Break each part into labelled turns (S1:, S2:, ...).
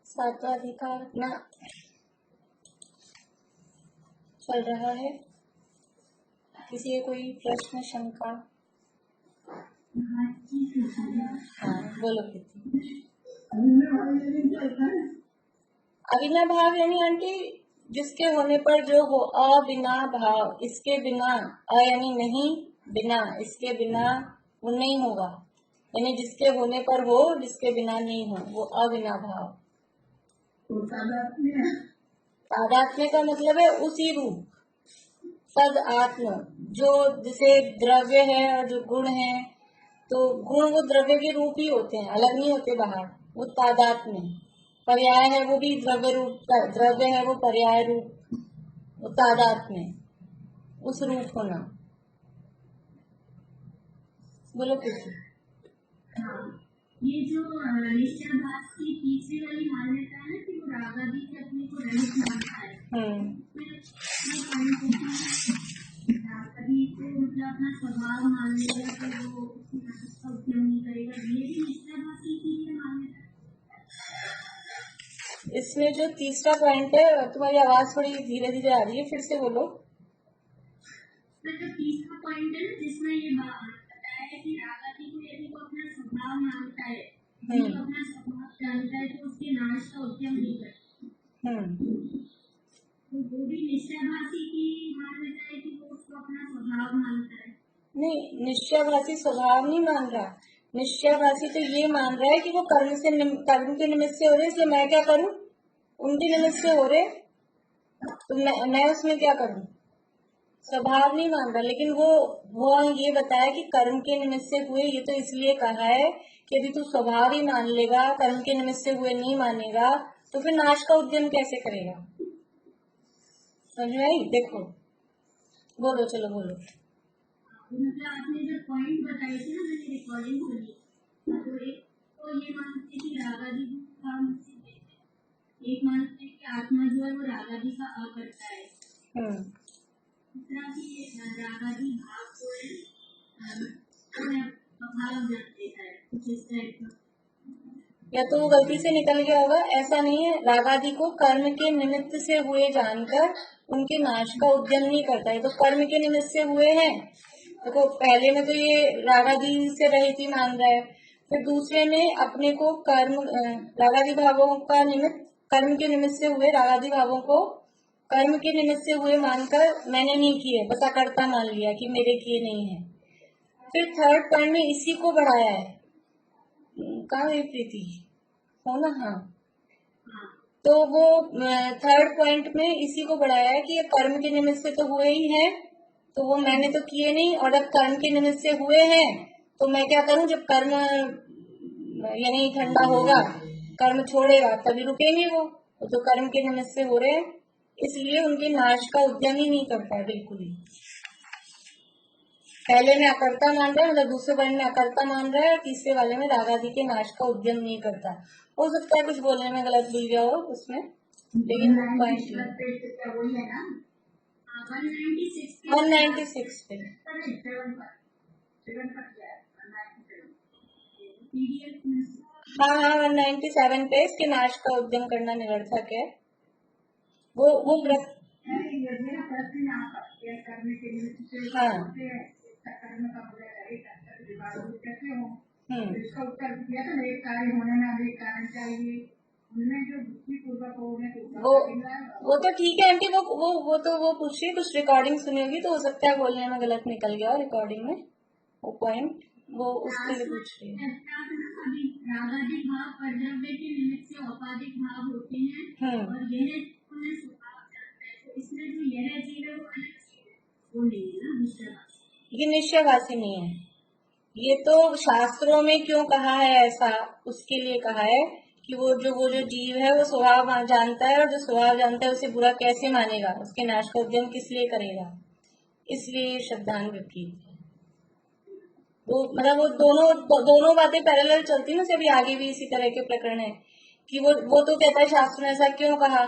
S1: सातवां अधिकार अपना चल रहा है। किसी को कोई प्रश्न शंका? हाँ बोलो। अविना भाव यानी आंटी जिसके होने पर जो हो, अविना भाव, इसके बिना, अ यानी नहीं, बिना, इसके बिना वो नहीं होगा, यानी जिसके होने पर हो, जिसके बिना नहीं हो, वो अविना भाव। तादात्म्य का मतलब है उसी रूप, सद आत्म, जो जैसे द्रव्य है और जो गुण है, तो गुण वो द्रव्य के रूप ही होते हैं, अलग नहीं होते बाहर, वो तादात्म्य। पर्याय है वो भी द्रव्य रूप, द्रव्य है वो पर्याय रूप, वो तादात्म्य, उस रूप होना। बोलो कुछ।
S2: ये जो निश्चयाभास की तीसरी वाली मान्यता है कि वो रागादि से अपने को रहित मानता है, रागादि को मतलब अपना स्वभाव मान लेगा तो वो उद्यम नहीं करेगा, ये भी निश्चयाभास की मान्यता है।
S1: इसमें जो तीसरा पॉइंट है, तुम्हारी आवाज थोड़ी धीरे धीरे आ रही है, फिर से बोलो।
S2: तो जो तीसरा पॉइंट है जिसमें ये बताया है कि रागादि को यदि वो अपना स्वभाव मानता है, अपना स्वभाव जानता है, तो उसके नाश का उद्यम नहीं करता। तो वो भी निश्चयाभासी की मान्यता है कि वो उसको अपना स्वभाव मानता है।
S1: नहीं, निश्चयाभासी स्वभाव नहीं मान रहा, निश्चयाभासी तो ये मान रहा है कि वो कर्म के निमित्त से हो रहे, इसलिए मैं क्या करूं, उनके निमित्त से हो रहे, तो मैं उसमें क्या करूं, स्वभाव नहीं मान रहा। लेकिन वो ये बताया कि कर्म के निमित्त से हुए, ये तो इसलिए कहा है कि यदि तू स्वभाव ही मान लेगा, कर्म के निमित्त से हुए नहीं मानेगा, तो फिर नाश का उद्यम कैसे करेगा। समझ में आई? देखो बोलो, चलो बोलो।
S2: मतलब आपने जो पॉइंट बताए थे ना, मैंने रिकॉर्डिंग सुनी, तो एक तो ये मानते कि रागादि का एक मानते कि आत्मा जो है वो रागादि का अ करता है, दूसरा कि रागादि भाव को प्रभाव देता है कुछ इस टाइप का।
S1: या तो वो गलती से निकल गया होगा, ऐसा नहीं है। रागादि को कर्म के निमित्त से हुए जानकर उनके नाश का उद्यम नहीं करता है, तो कर्म के निमित्त से हुए हैं। देखो पहले में तो ये रागादि से रहित ही मान रहा है, फिर दूसरे में अपने को कर्म, रागादि भावों का निमित्त, कर्म के निमित्त से हुए रागादि भावों को कर्म के निमित्त से हुए मानकर मैंने नहीं किए, बस अकर्ता मान लिया कि मेरे किए नहीं है। फिर थर्ड पॉइंट में इसी को बढ़ाया है। कहाँ गई प्रीति? हो ना? हाँ,
S2: हाँ
S1: तो वो थर्ड पॉइंट में इसी को बढ़ाया है कि ये कर्म के निमित्त से तो हुए ही हैं, तो वो मैंने तो किए नहीं, और अब कर्म के निमित्त से हुए हैं तो मैं क्या करूं? जब कर्म यानी ठंडा होगा, कर्म छोड़ेगा, तभी रुकेंगे वो तो कर्म के निमित्त से हो रहे हैं, इसलिए उनके नाश का उद्यम ही नहीं करता है बिल्कुल ही। पहले में अकर्ता मान रहा है, मतलब दूसरे पॉइंट में अकर्ता मान रहा है, और तीसरे वाले में रागादि के नाश का उद्यम नहीं करता। हो सकता है कुछ बोलने में गलत भूल गया हो उसमें, लेकिन पॉइंट
S2: वही है ना 196
S1: 196 पे। हाँ हाँ, 197 पे इसके नाश का उद्यम करना निरर्थक है। वो हाँ।
S2: इसका उत्तर दिया था, एक कार्य होने में अभी कारण चाहिए, उनमें जो बुद्धिपूर्वक हो
S1: वो तो ठीक है आंटी, वो तो वो पूछिए, कुछ रिकॉर्डिंग सुनी होगी तो हो सकता है बोलने में गलत निकल गया रिकॉर्डिंग में वो पॉइंट, वो उसके लिए पूछ रही है।
S2: रागादि भाव परद्रव्य के निमित्त से औपाधिक भाव होते हैं और यह उन्हें स्वभाव जाता है, तो इसमें जो यह जीव है वो अलग जीव है, वो नहीं है ना निश्चयवासी।
S1: ये निश्चयवासी नहीं है, ये तो शास्त्रों में क्यों कहा है ऐसा, उसके लिए कहा है कि वो जो जीव है वो स्वभाव जानता है, और जो स्वभाव जानता है उसे बुरा कैसे मानेगा, उसके नाश का उद्यम किस लिए करेगा, इसलिए शब्दान विपरीत है। वो मतलब वो दोनों बातें पैरेलल चलती ना, अभी आगे भी इसी तरह के प्रकरण है कि वो तो कहता है शास्त्र ने ऐसा क्यों कहा,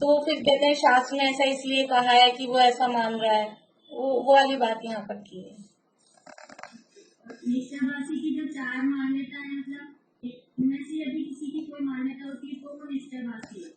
S1: तो फिर कहते हैं शास्त्र ने ऐसा इसलिए कहा है कि वो ऐसा मान रहा है, वो वाली बात यहाँ पर की है।
S2: निश्चयवासी की जो चार मान्यता है, मतलब इनमें से यदि किसी की कोई मान्यता होती है तो वो निश्चयवासी है।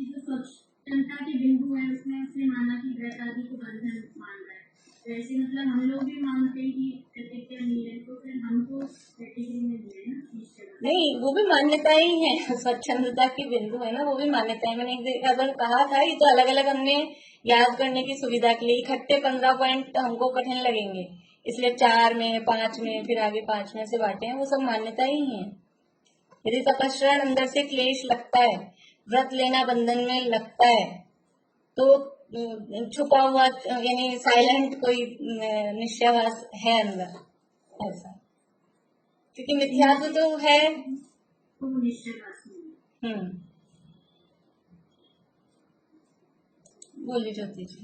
S2: जो स्वच्छता के बिंदु है उसमें उसने माना कि व्रत आदि को बंधन मान रहा है, वैसे मतलब हम लोग भी मानते हैं कि प्रतिक्रिया नहीं है, तो फिर हमको कैटेगरी में नहीं है ना निश्चयवासी। नहीं,
S1: वो भी मान्यता ही है, स्वच्छंदता की बिंदु है ना, वो भी मान्यता है। मैंने अगर कहा था ये तो अलग अलग हमने याद करने की सुविधा के लिए, इकट्ठे 15 पॉइंट हमको कठिन लगेंगे, इसलिए 4 में 5 में फिर आगे 5 में से बांटे हैं, वो सब मान्यता ही है। यदि तपस्रण अंदर से क्लेश लगता है, व्रत लेना बंधन में लगता है, तो छुपा हुआ यानी साइलेंट कोई निश्चयवास है अंदर, ऐसा, क्योंकि मिथ्यात्व तो है। बोलिए ज्योति जी।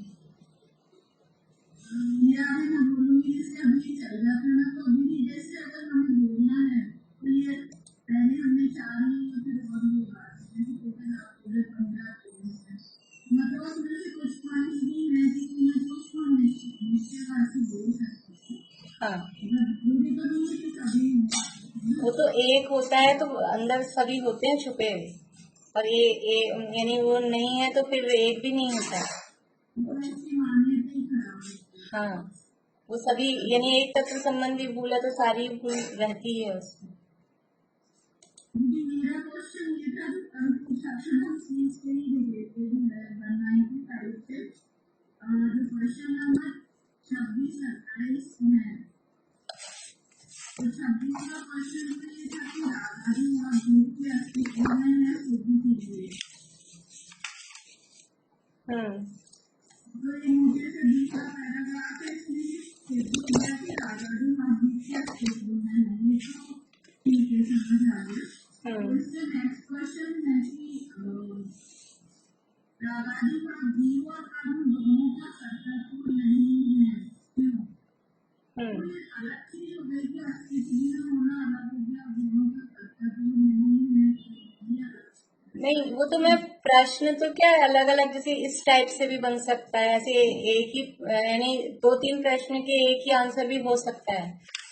S2: मेरा ना बोलूंगी इससे अभी चल रहा था ना, तो अभी जैसे अगर हमें बोलना है तो ये पहले हमने 4 ही फिर और भी बात मतलब उसमें से कुछ पॉइंट्स भी है कि मैं उसको निश्चयवासी बोल सकती हूँ।
S1: हाँ,
S2: पूरी करूंगी तो कभी
S1: वो तो एक होता है तो अंदर सभी होते हैं छुपे हुए, और ये यानी वो नहीं है तो फिर एक भी नहीं होता है। हाँ, वो सभी यानी एक तत्व संबंधी भूल है तो सारी भूल रहती है उसमें।
S2: मेरा क्वेश्चन ये था, जो क्वेश्चन नंबर 26-27 है, तो 26वां क्वेश्चन में ये था कि रागादि और भूत के अस्तित्व में है सिद्धि के लिए। तो ये मुझे से दूसरा पैराग्राफ है, इसलिए सिद्धि किया कि रागादि और भूत के अस्तित्व में है, ये तो ठीक है, समझ आ गया। तो इससे नेक्स्ट क्वेश्चन है कि रागादि और जीव और कर्म दोनों का कर्तव्य नहीं है, क्यों? अलग चीज हो गई कि अस्तित्व में होना अलग हो गया, दोनों का कर्तव्य नहीं है।
S1: नहीं, वो तो मैं प्रश्न तो क्या है अलग अलग, जैसे इस टाइप से भी बन सकता है, ऐसे एक ही यानी 2-3 प्रश्न के एक ही आंसर भी हो सकता है,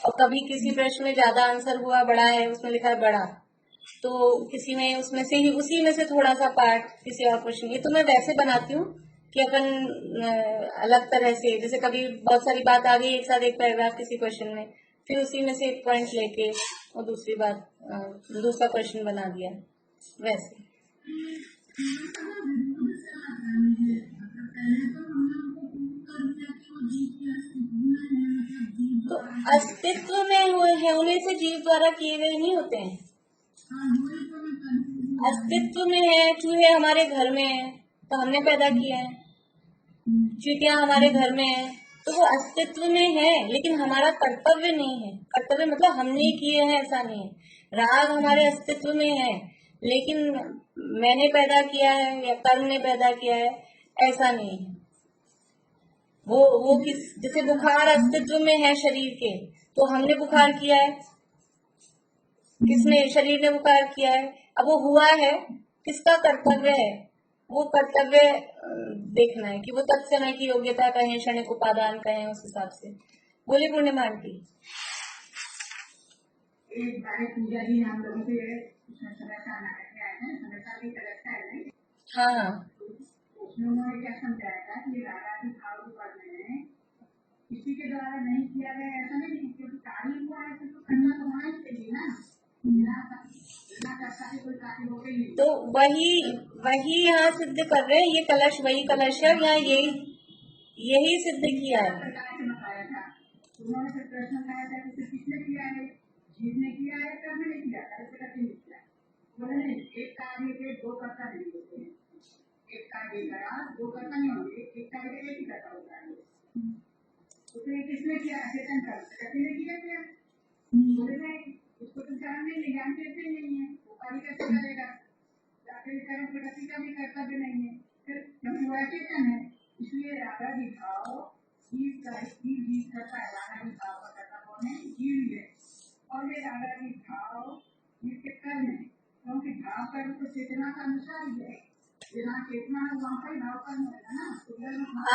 S1: और कभी किसी प्रश्न में ज्यादा आंसर हुआ, बड़ा है उसमें लिखा है बड़ा, तो किसी में उसमें से ही उसी में से थोड़ा सा पार्ट किसी और क्वेश्चन, ये तो मैं वैसे बनाती हूँ कि अपन अलग तरह से, जैसे कभी बहुत सारी बात आ गई एक साथ एक पैराग्राफ किसी क्वेश्चन में, फिर उसी में से एक पॉइंट लेके और दूसरी बात दूसरा क्वेश्चन बना दिया, वैसे। द्वारा किए गए नहीं होते हैं।
S2: हाँ वही तो मैं कंफ्यूज
S1: अस्तित्व में है, चूहे हमारे घर में है तो हमने पैदा किया है, चींटियां हमारे घर में है तो वो अस्तित्व में है, लेकिन हमारा कर्तव्य नहीं है। कर्तव्य मतलब हमने किए हैं ऐसा नहीं है। राग हमारे अस्तित्व में है, लेकिन मैंने पैदा किया है या कर्म ने पैदा किया है ऐसा नहीं है। वो किस, जैसे बुखार अस्तित्व में है शरीर के, तो हमने बुखार किया है, किसने, शरीर ने बुखार किया है। अब वो हुआ है, किसका कर्तव्य है, वो कर्तव्य देखना है कि वो तत्समय की योग्यता कहें, क्षणिक उपादान कहें, उस हिसाब से। बोले पूर्णिमा आंटी।
S2: एक बार पूजा जी हम लोगों से समय का नाटक आया था, समय का भी करेक्ट है नहीं।
S1: हाँ हाँ
S2: उसमें उन्होंने क्या समझाया था कि रागादि भाव के वर्णन में किसी के द्वारा नहीं किया गया ऐसा नहीं, क्योंकि कार्य हुआ है तो करना तो होना ही चाहिए ना, बिना करता है कोई कार्य हो गई नहीं।
S1: तो वही वही यहाँ सिद्ध कर रहे हैं, ये कलश वही कलश है, यहाँ यही सिद्ध किया है।
S2: प्रकार से बताया था, उन्होंने फिर प्रश्न उठाया था कि किसने किया है, जीव ने किया है, कर्म ने किया है, ऐसे करके नहीं किया। बोले नहीं, एक कार्य के दो कर्ता नहीं होते हैं, एक कार्य करा दो कर्ता नहीं होंगे, एक कार्य एक ही कर्ता होता है। तो फिर किसने किया, चेतन कर्म ने किया। बोले नहीं, उसको तो ज्ञान नहीं है, ज्ञान कैसे नहीं है, वो कार्य कैसे करेगा, जाकर कर्म प्रगति का भी कर्तव्य नहीं है, फिर क्योंकि वह चेतन है, इसलिए रागादि भाव जीव करता है, रागादि भाव का कर्ता कौन है, जीव है। और ये रागादि भाव जीव के कर्म है, क्योंकि भाव कर्म तो चेतना का अनुसार ही है, जहाँ चेतना है वहाँ पर भाव कर्म होगा ना। तो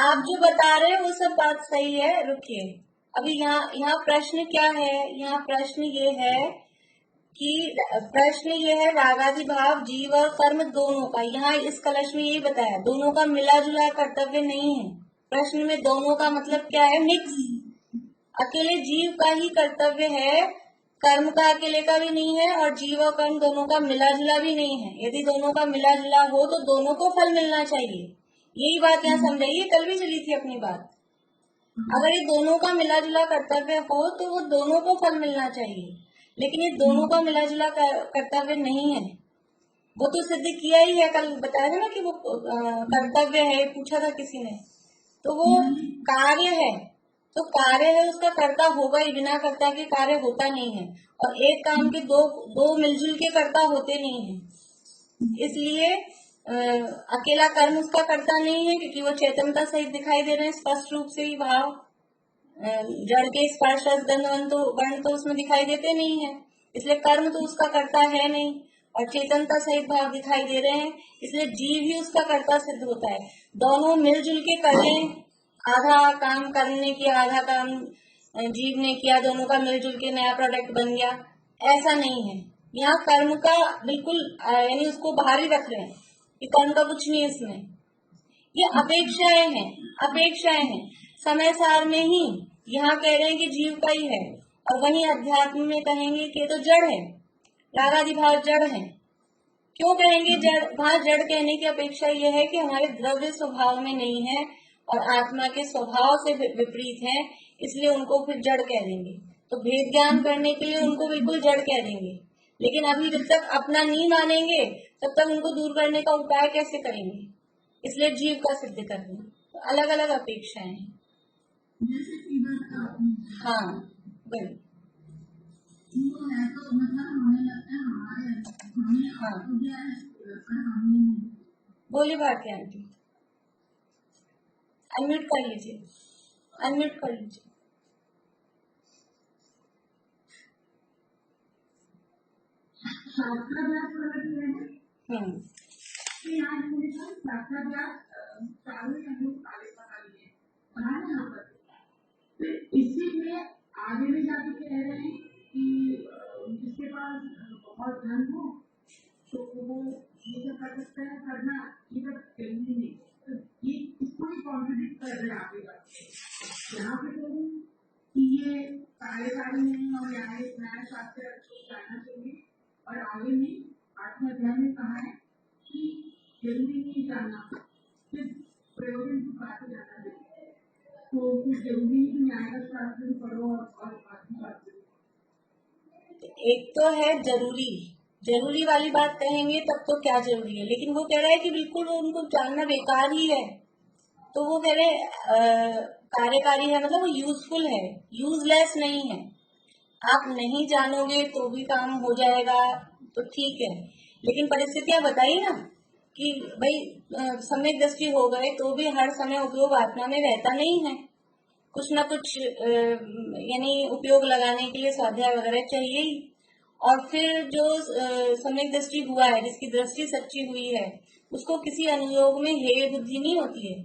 S1: आप जो बता रहे हैं वो सब बात सही है, रुकिए। अभी यहाँ प्रश्न क्या है, यहाँ प्रश्न ये है कि प्रश्न ये है रागादि भाव जीव और कर्म दोनों का, यहाँ इस कलश में यही बताया, दोनों का मिला जुला कर्तव्य नहीं है। प्रश्न में दोनों का मतलब क्या है, मिक्स। अकेले जीव का ही कर्तव्य है, कर्म का अकेले का भी नहीं है, और जीव और कर्म दोनों का मिला जुला भी नहीं है। यदि दोनों का मिला जुला हो तो दोनों को फल मिलना चाहिए। यही बात यहाँ समझाइए, कल भी चली थी अपनी बात। अगर ये दोनों का मिला जुला कर्तव्य हो तो वो दोनों को फल मिलना चाहिए, लेकिन ये दोनों का मिला जुला कर्तव्य नहीं है। वो तो सिद्ध किया ही है, कल बताया था ना कि वो कर्तव्य है, पूछा था किसी ने, तो वो कार्य है। तो कार्य है, उसका कर्ता होगा ही, बिना कर्ता के कार्य होता नहीं है। और एक काम के दो दो मिलजुल के कर्ता होते नहीं है। इसलिए अकेला कर्म उसका कर्ता नहीं है, क्योंकि वो चेतनता सहित दिखाई दे रहे हैं स्पष्ट रूप से ही भाव। जड़ के स्पर्श गंध वर्ण तो उसमें दिखाई देते नहीं है, इसलिए कर्म तो उसका कर्ता है नहीं, और चेतनता सहित भाव दिखाई दे रहे हैं, इसलिए जीव ही उसका कर्ता सिद्ध होता है। दोनों मिलजुल के करें, आधा काम कर्म ने किया, आधा काम जीव ने किया, दोनों का मिलजुल के नया प्रोडक्ट बन गया, ऐसा नहीं है। यहाँ कर्म का बिल्कुल यानी उसको बाहर ही रख रहे हैं कि कर्म का कुछ नहीं है इसमें। ये अपेक्षाएं हैं, अपेक्षाएं हैं। समय सार में ही यहाँ कह रहे हैं कि जीव का ही है, और वहीं अध्यात्म में कहेंगे कि तो जड़ है, रागादि भाव जड़ है। क्यों कहेंगे जड़, वहां जड़ कहने की अपेक्षा यह है कि हमारे द्रव्य स्वभाव में नहीं है और आत्मा के स्वभाव से विपरीत है, इसलिए उनको फिर जड़ कह देंगे। तो भेद ज्ञान करने के लिए उनको बिल्कुल जड़ कह देंगे, लेकिन अभी जब तक अपना नहीं मानेंगे तब तक उनको दूर करने का उपाय कैसे करेंगे, इसलिए जीव का सिद्ध कर देंगे। तो अलग अलग अपेक्षाएं हैं।
S2: जैसे की बात का
S1: हाँ वही,
S2: वो है तो मतलब हमें लगता है हमें
S1: हाँ
S2: हो गया है, हमें
S1: बोलिए भारती आंटी, अनम्यूट कर लीजिए, अनम्यूट कर लीजिए।
S2: शास्त्राभ्यास वाला जो है
S1: हम्म
S2: तो यहाँ मेरे पास शास्त्राभ्यास चालू या जो काले पका लिए पढ़ा है यहाँ पर। तो इसी में आगे भी जाके कह रहे हैं कि जिसके पास बहुत धन हो तो वो ये सब कर सकता है, करना ये सब जरूरी नहीं। तो ये इसको ही कॉन्ट्रडिक्ट कर रहे हैं आगे जाके। यहाँ पे तो कि ये कार्यकारी नहीं और यहाँ एक न्याय शास्त्र जानना चाहिए, और आगे में आत्मध्यान में कहा है कि जरूरी नहीं जानना, सिर्फ प्रयोजन की बात जाना है। तो कुछ जरूरी नहीं न्याय का शास्त्र पढ़ो और बाकी शास्त्र।
S1: एक तो है जरूरी, जरूरी वाली बात कहेंगे तब तो क्या जरूरी है, लेकिन वो कह रहा है कि बिल्कुल वो उनको जानना बेकार ही है। तो वो कह रहे कार्यकारी है मतलब वो यूजफुल है, यूजलेस नहीं है। आप नहीं जानोगे तो भी काम हो जाएगा तो ठीक है, लेकिन परिस्थितियां बताइए ना कि भाई सम्यक दृष्टि हो गए तो भी हर समय उपयोग आत्मा में रहता नहीं है, कुछ ना कुछ यानी उपयोग लगाने के लिए स्वाध्याय वगैरह चाहिए ही। और फिर जो सम्यक दृष्टि हुआ है, जिसकी दृष्टि सच्ची हुई है, उसको किसी अनुयोग में हेय बुद्धि नहीं होती है,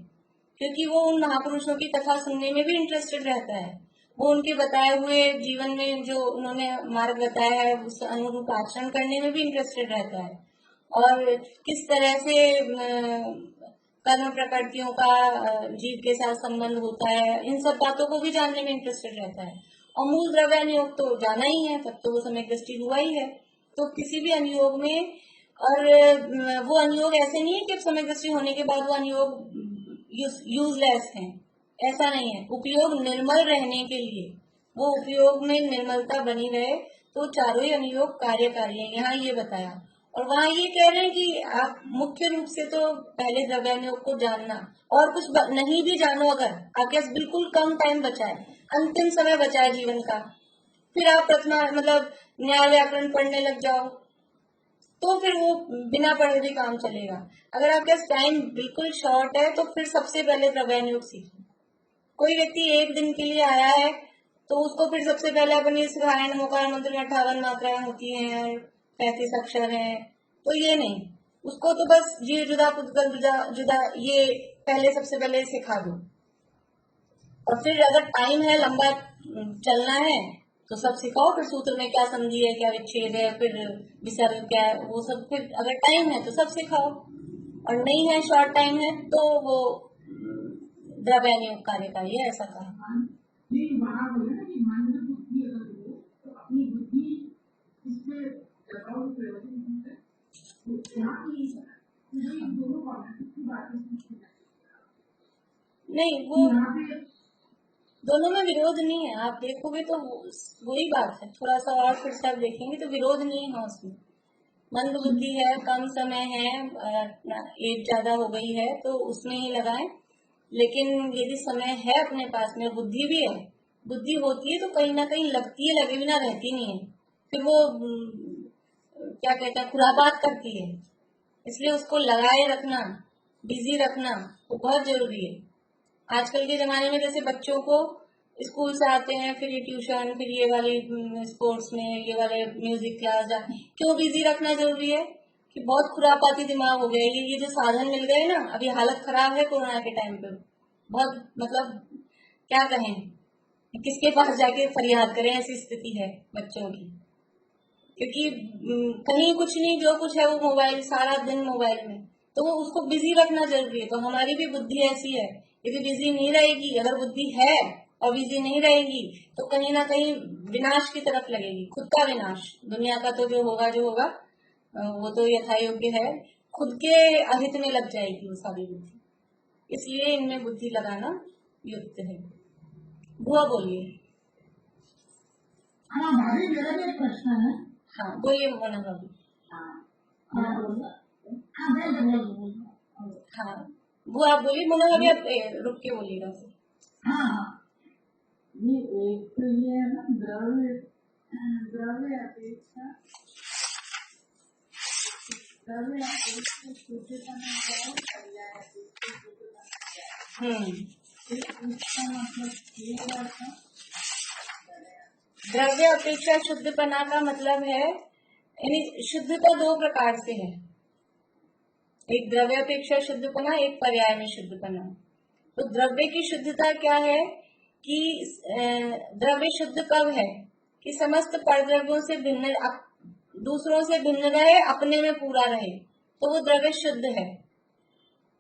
S1: क्योंकि वो उन महापुरुषों की कथा सुनने में भी इंटरेस्टेड रहता है। वो उनके बताए हुए जीवन में जो उन्होंने मार्ग बताया है उस अनुरूप आचरण करने में भी इंटरेस्टेड रहता है। और किस तरह से कर्म प्रकृतियों का जीव के साथ संबंध होता है, इन सब बातों को भी जानने में इंटरेस्टेड रहता है। और मूल द्रव्य अनुयोग तो जाना ही है, तब तो वो समय दृष्टि हुआ ही है। तो किसी भी अनुयोग में, और वो अनुयोग ऐसे नहीं है कि समय दृष्टि होने के बाद वो अनुयोग यूजलेस है, ऐसा नहीं है। उपयोग निर्मल रहने के लिए, वो उपयोग में निर्मलता बनी रहे, तो चारों ही अनुयोग कार्यकारी है, यहाँ ये बताया। और वहाँ ये कह रहे हैं कि आप मुख्य रूप से तो पहले द्रव्यानुयोग को जानना, और कुछ नहीं भी जानो, अगर आपके पास बिल्कुल कम टाइम बचा है, अंतिम समय बचा है जीवन का, फिर आप प्रथमा मतलब न्याय व्याकरण पढ़ने लग जाओ, तो फिर वो बिना पढ़े भी काम चलेगा। अगर आपके पास टाइम बिल्कुल शॉर्ट है तो फिर सबसे पहले द्रव्यानुयोग सीखो। कोई व्यक्ति एक दिन के लिए आया है तो उसको फिर सबसे पहले अपनी सिखाए नमोकार मंत्र में 58 मात्राएं होती हैं और 35 अक्षर हैं, तो ये नहीं, उसको तो बस जीव जुदा पुद्गल जुदा जुदा ये पहले सबसे पहले सिखा दो। और फिर अगर टाइम है लंबा चलना है तो सब सिखाओ, फिर सूत्र में क्या संधि है, क्या विच्छेद है, फिर विसर्ग क्या है, वो सब फिर अगर टाइम है तो सब सिखाओ। और नहीं है, शॉर्ट टाइम है, तो वो द्रव्यानुयोग कार्यकारी है, ऐसा कहा।
S2: नहीं वहाँ बोले ना कि मन में बुद्धि अगर हो तो अपनी बुद्धि इसमें लगाओ प्रयोजन है, तो यहाँ की दोनों कॉन्सेप्ट की बातें
S1: नहीं, वो
S2: यहाँ पे
S1: दोनों में विरोध नहीं है, आप देखोगे तो वही बात है, थोड़ा सा और फिर से आप देखेंगे तो विरोध नहीं है उसमें। मंद बुद्धि है, कम समय है, एज ज्यादा हो गई है तो उसमें ही लगाएं। लेकिन यदि समय है अपने पास में, बुद्धि भी है, बुद्धि होती है तो कहीं ना कहीं लगती है, लगे बिना रहती नहीं है, फिर वो क्या कहते हैं, खुरापात करती है। इसलिए उसको लगाए रखना, बिजी रखना वो बहुत जरूरी है। आजकल के जमाने में जैसे बच्चों को स्कूल से आते हैं, फिर ये ट्यूशन, फिर ये वाली स्पोर्ट्स में, ये वाले म्यूजिक क्लास क्यों बिजी रखना जरूरी है कि बहुत खुरापाती दिमाग हो गया। ये जो साधन मिल गए ना, अभी हालत खराब है कोरोना के टाइम पे, बहुत मतलब क्या कहें, किसके पास जाके फरियाद करें, ऐसी स्थिति है बच्चों की। क्योंकि कहीं कुछ नहीं, जो कुछ है वो मोबाइल, सारा दिन मोबाइल में, तो वो उसको बिजी रखना जरूरी है। तो हमारी भी बुद्धि ऐसी है, यदि बिजी नहीं रहेगी, अगर बुद्धि है और बिजी नहीं रहेगी तो कहीं ना कहीं विनाश की तरफ लगेगी, खुद का विनाश। दुनिया का तो जो होगा वो तो यथा योग्य है, खुद के अहित में लग जाएगी वो सारी बुद्धि, इसलिए इनमें बुद्धि लगाना युक्त है। बुआ बोलिए।
S2: हाँ हमारे मेरा भी एक प्रश्न है।
S1: हाँ बोलिए मोना भाभी। हाँ बुआ आप बोलिए, मोना भाभी आप रुक के बोलिएगा।
S2: हाँ ये एक तो ये है ना द्रव्य द्रव्य अपेक्षा शुद्धपना है, पर्याय अपेक्षा शुद्धपना है। इसका मतलब ये हुआ था
S1: द्रव्य अपेक्षा शुद्धपना का मतलब है, यानी शुद्धता दो प्रकार से है, एक द्रव्य अपेक्षा शुद्धपना, एक पर्याय में शुद्धपना। तो द्रव्य की शुद्धता क्या है कि द्रव्य शुद्ध कब है कि समस्त परद्रव्यों से भिन्न, दूसरों से भिन्न रहे, अपने में पूरा रहे, तो वो द्रव्य शुद्ध है।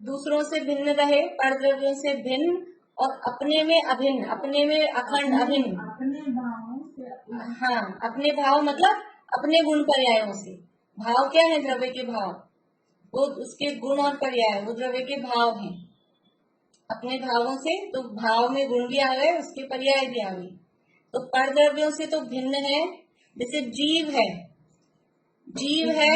S1: दूसरों से भिन्न रहे, परद्रव्यों से भिन्न, और अपने में अभिन्न, अपने में अखंड अभिन्न।
S2: अपने भावों से
S1: हाँ, अपने भाव मतलब अपने गुण पर्यायों से। भाव क्या है द्रव्य के भाव, वो उसके गुण और पर्याय, वो द्रव्य के भाव हैं। अपने भावों से, तो भाव में गुण भी आ गए, उसके पर्याय भी आ गए। तो परद्रव्यों से तो भिन्न है, जैसे जीव है, जीव है,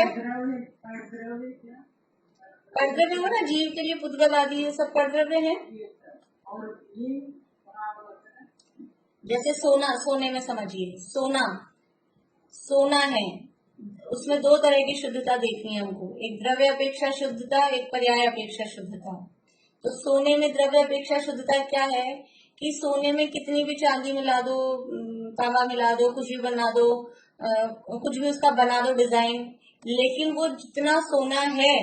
S1: परद्रव्य हो ना, जीव के लिए पुद्गल आदि ये सब परद्रव्य है। जैसे सोना, सोने में समझिए, सोना, सोना है, उसमें दो तरह की शुद्धता देखनी है हमको, एक द्रव्य अपेक्षा शुद्धता, एक पर्याय अपेक्षा शुद्धता। तो सोने में द्रव्य अपेक्षा शुद्धता क्या है कि सोने में कितनी भी चांदी मिला दो, तांबा मिला दो, कुछ भी बना दो, कुछ भी उसका बना दो डिजाइन, लेकिन वो जितना सोना है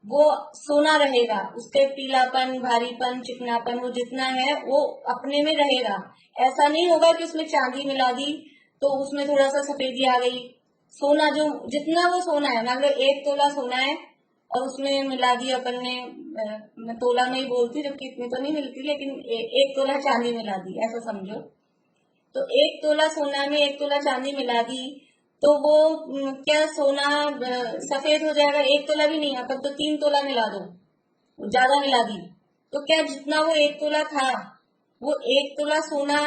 S1: वो सोना रहेगा, उसके पीलापन, भारीपन, चिकनापन, वो जितना है वो अपने में रहेगा। ऐसा नहीं होगा कि उसमें चांदी मिला दी तो उसमें थोड़ा सा सफेदी आ गई। सोना जो जितना वो सोना है, मान लो 1 तोला सोना है और उसमें मिला दी अपन ने, मैं तोला नहीं बोलती जबकि इतनी तो नहीं मिलती, लेकिन 1 तोला चांदी मिला दी, ऐसा समझो। तो 1 तोला सोना में 1 तोला चांदी मिला दी तो वो क्या सोना सफेद हो जाएगा? 1 तोला भी नहीं, अपन तो 3 तोला मिला दो, ज्यादा मिला दी, तो क्या जितना वो 1 तोला था वो 1 तोला सोना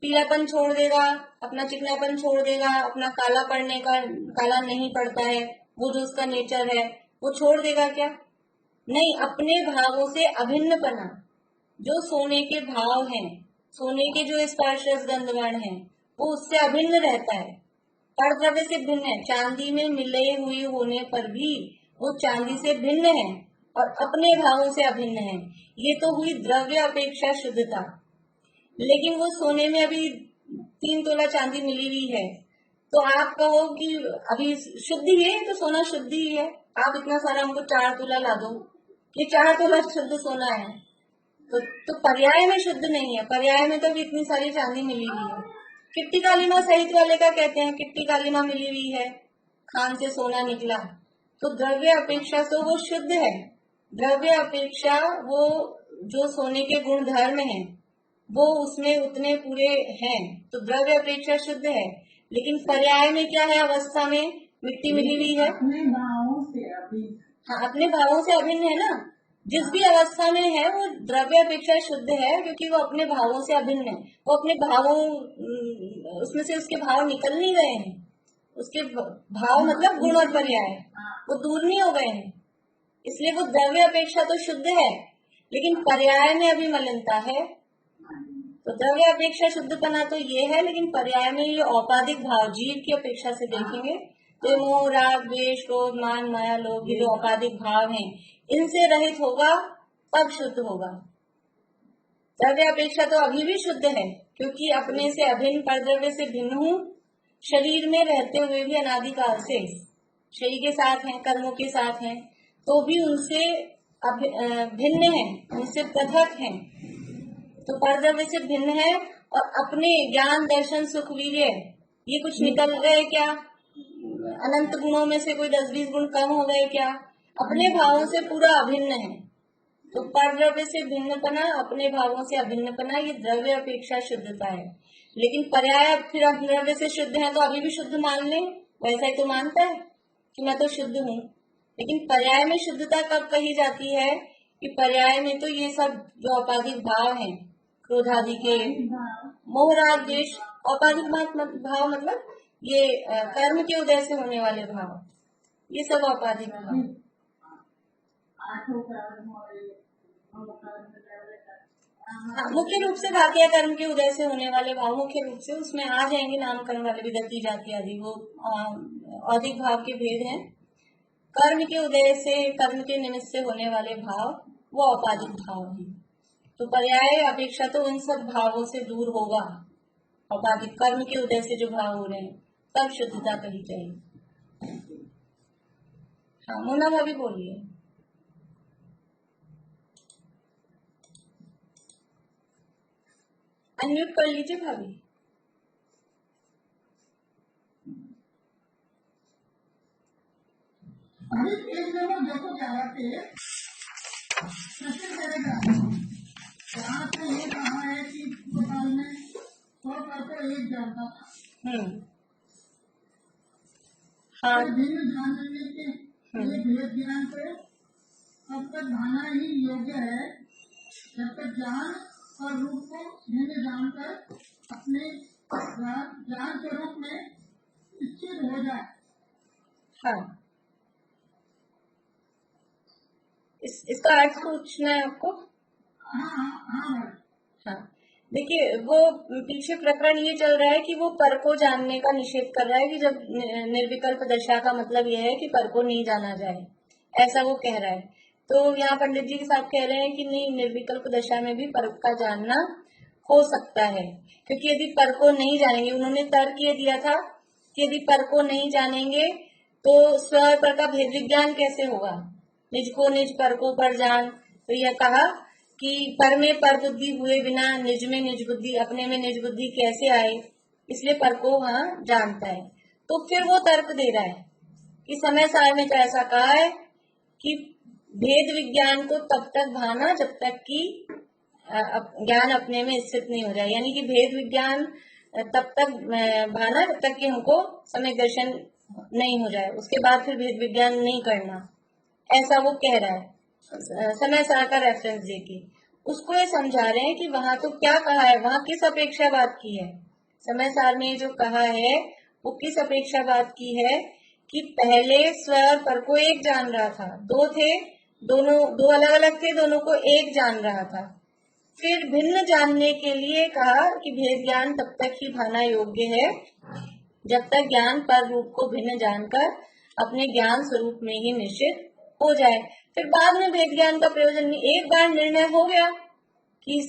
S1: पीलापन छोड़ देगा, अपना चिकनापन छोड़ देगा, अपना काला पड़ने का, काला नहीं पड़ता है, वो जो उसका नेचर है वो छोड़ देगा क्या? नहीं, अपने भावों से अभिन्नपना, जो सोने के भाव हैं, सोने के जो स्पर्श रस गंध वर्ण है, वो उससे अभिन्न रहता है, परद्रव्य से भिन्न है। चांदी में मिले हुए होने पर भी वो चांदी से भिन्न है और अपने भावों से अभिन्न है। ये तो हुई द्रव्य अपेक्षा शुद्धता। लेकिन वो सोने में अभी 3 तोला चांदी मिली हुई है, तो आप कहो कि अभी शुद्ध ही है, तो सोना शुद्ध ही है, आप इतना सारा हमको 4 तोला ला दो, ये 4 तोला शुद्ध सोना है, तो पर्याय में शुद्ध नहीं है, पर्याय में तो भी इतनी सारी चांदी मिली हुई है। किट्टी कालीमा सहित वाले का कहते हैं, किट्टी कालीमा मिली हुई है, खान से सोना निकला, तो द्रव्य अपेक्षा तो वो शुद्ध है। द्रव्य अपेक्षा वो जो सोने के गुण धर्म है वो उसमें उतने पूरे हैं, तो द्रव्य अपेक्षा शुद्ध है। लेकिन पर्याय में क्या है? अवस्था में मिट्टी मिली हुई है,
S3: अपने भावों से अभिन्न।
S1: हाँ, अपने भावों से अभिन्न है ना, जिस भी अवस्था में है वो द्रव्य अपेक्षा शुद्ध है, क्योंकि वो अपने भावों से अभिन्न है। वो अपने भावों, उसमें से उसके भाव निकल नहीं गए हैं, उसके भाव मतलब गुण और पर्याय, वो दूर नहीं हो गए हैं, इसलिए वो द्रव्य अपेक्षा तो शुद्ध है, लेकिन पर्याय में अभी मलिनता है। तो द्रव्य अपेक्षा शुद्धपना तो ये है, लेकिन पर्याय में ये औपाधिक भाव जीव की अपेक्षा से देखेंगे तो मोह, राग, द्वेष, क्रोध, मान, माया, लोभ, ये जो औपाधिक भाव हैं, इनसे रहित होगा तब शुद्ध होगा। द्रव्य अपेक्षा तो अभी भी शुद्ध है, क्योंकि अपने से अभिन्न, परद्रव्य से भिन्न हूँ, शरीर में रहते हुए भी अनादिकाल से शरीर के साथ हैं, कर्मों के साथ हैं, तो भी उनसे भिन्न है, उनसे पृथक है, तो परद्रव्य से भिन्न है। और अपने ज्ञान, दर्शन, सुख, वीर्य, ये कुछ निकल गए क्या? अनंत गुणों में से कोई 10-20 गुण कम हो गए क्या? अपने भावों से पूरा अभिन्न है। तो परद्रव्य से भिन्नपना, अपने भावों से अभिन्नपना, ये द्रव्य अपेक्षा शुद्धता है। लेकिन पर्याय फिर द्रव्य से शुद्ध है तो अभी भी शुद्ध मान ले, वैसा ही तो मानता है कि मैं तो शुद्ध हूँ। लेकिन पर्याय में शुद्धता कब कही जाती है? कि पर्याय में तो ये सब जो औपाधिक भाव हैं, क्रोधादि के, मोह, राग, द्वेष, औपाधिक भाव मतलब ये कर्म के उदय से होने वाले भाव, ये सब औपाधिक भाव। हाँ, मुख्य रूप से भाग्य कर्म के उदय से होने वाले भाव मुख्य रूप से उसमें आ जाएंगे, नामकरण वाले भी, गति, जाति आदि, वो औधिक भाव के भेद हैं। कर्म के उदय से, कर्म के निमित्त से होने वाले भाव वो औपाधिक भाव हैं। तो पर्याय अपेक्षा तो उन सब भावों से दूर होगा, औपाधिक कर्म के उदय से जो भाव हो रहे हैं, तब शुद्धता कही जाएगी। हाँ, मोना भाभी बोलिए। अनम्यूट कर लीजिए भाभी।
S3: अभी एक जगह देखो जहाँ पे करेगा, जहाँ पे ये कहा है कि अस्पताल में 100 करके एक जानता था,
S1: हाँ,
S3: भिन्न जानने के ये भेद ज्ञान को अब तक भाना ही योग्य है, जब तक ज्ञान और रूप को भिन्न जानकर अपने ज्ञान के रूप में स्थिर हो जाए।
S1: हाँ, इसका अर्थ पूछना है आपको?
S3: हाँ हाँ हाँ भाई।
S1: हाँ, देखिए वो पीछे प्रकरण ये चल रहा है कि वो पर को जानने का निषेध कर रहा है कि जब निर्विकल्प दशा का मतलब यह है कि पर को नहीं जाना जाए, ऐसा वो कह रहा है। तो यहाँ पंडित जी के साथ कह रहे हैं कि नहीं, निर्विकल्प दशा में भी पर का जानना हो सकता है, क्योंकि यदि पर को नहीं जानेंगे, उन्होंने तर्क ये दिया था कि यदि पर को नहीं जानेंगे तो स्व और पर का भेद विज्ञान कैसे होगा, निज को निज पर को पर जान। तो यह कहा कि पर में पर बुद्धि हुए बिना निज में निज बुद्धि, अपने में निज बुद्धि कैसे आए, इसलिए पर को वहां जानता है। तो फिर वो तर्क दे रहा है कि समय सार में तो ऐसा कहा है कि भेद विज्ञान को तब तक भाना जब तक कि ज्ञान अपने में स्थित नहीं हो जाए, यानी कि भेद विज्ञान तब तक भाना जब तक कि हमको समय दर्शन नहीं हो जाए, उसके बाद फिर भेद विज्ञान नहीं करना, ऐसा वो कह रहा है समय सार का रेफरेंस देके। उसको ये समझा रहे हैं कि वहां तो क्या कहा है, वहां किस अपेक्षा बात की है, समय सार में जो कहा है वो किस अपेक्षा बात की है कि पहले स्व और पर को एक जान रहा था, दो थे, दोनों दो अलग अलग थे, दोनों को एक जान रहा था। फिर भिन्न जानने के लिए कहा कि भेद ज्ञान तब तक ही भाना योग्य है जब तक ज्ञान पर रूप को भिन्न जानकर अपने ज्ञान स्वरूप में ही निश्चित हो जाए। फिर बाद में भेद ज्ञान का प्रयोजन नहीं, एक बार निर्णय हो गया कि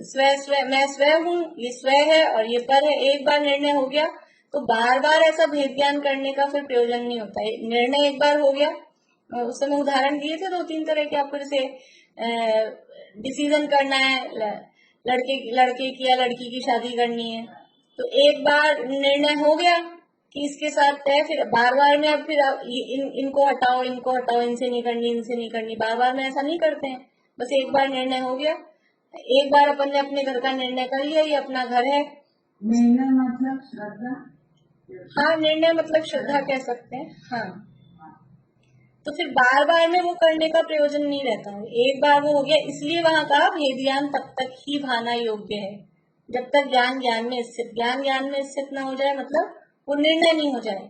S1: स्व स्व मैं स्व हूँ, ये स्व है और ये पर है, एक बार निर्णय हो गया तो बार बार ऐसा भेद ज्ञान करने का फिर प्रयोजन नहीं होता है। निर्णय एक बार हो गया, उस समय उदाहरण दिए थे दो तीन तरह के आपको, जैसे डिसीजन करना है, लड़के की या लड़की की शादी करनी है, तो एक बार निर्णय हो गया कि इसके साथ तय, फिर बार बार में अब फिर इनको हटाओ, इनको हटाओ, इनसे नहीं करनी, इनसे नहीं करनी, बार बार में ऐसा नहीं करते हैं। बस एक बार निर्णय हो गया, एक बार अपन ने अपने घर का निर्णय कर लिया, ये अपना घर है।
S3: निर्णय मतलब श्रद्धा।
S1: हाँ, निर्णय मतलब श्रद्धा कह सकते हैं। हाँ, तो फिर बार बार में वो करने का प्रयोजन नहीं रहता है, एक बार वो हो गया, इसलिए वहां कहा भेद ज्ञान तब तक ही भाना योग्य है जब तक ज्ञान ज्ञान में स्थित, ज्ञान में स्थित ना हो जाए, मतलब वो निर्णय नहीं हो जाए।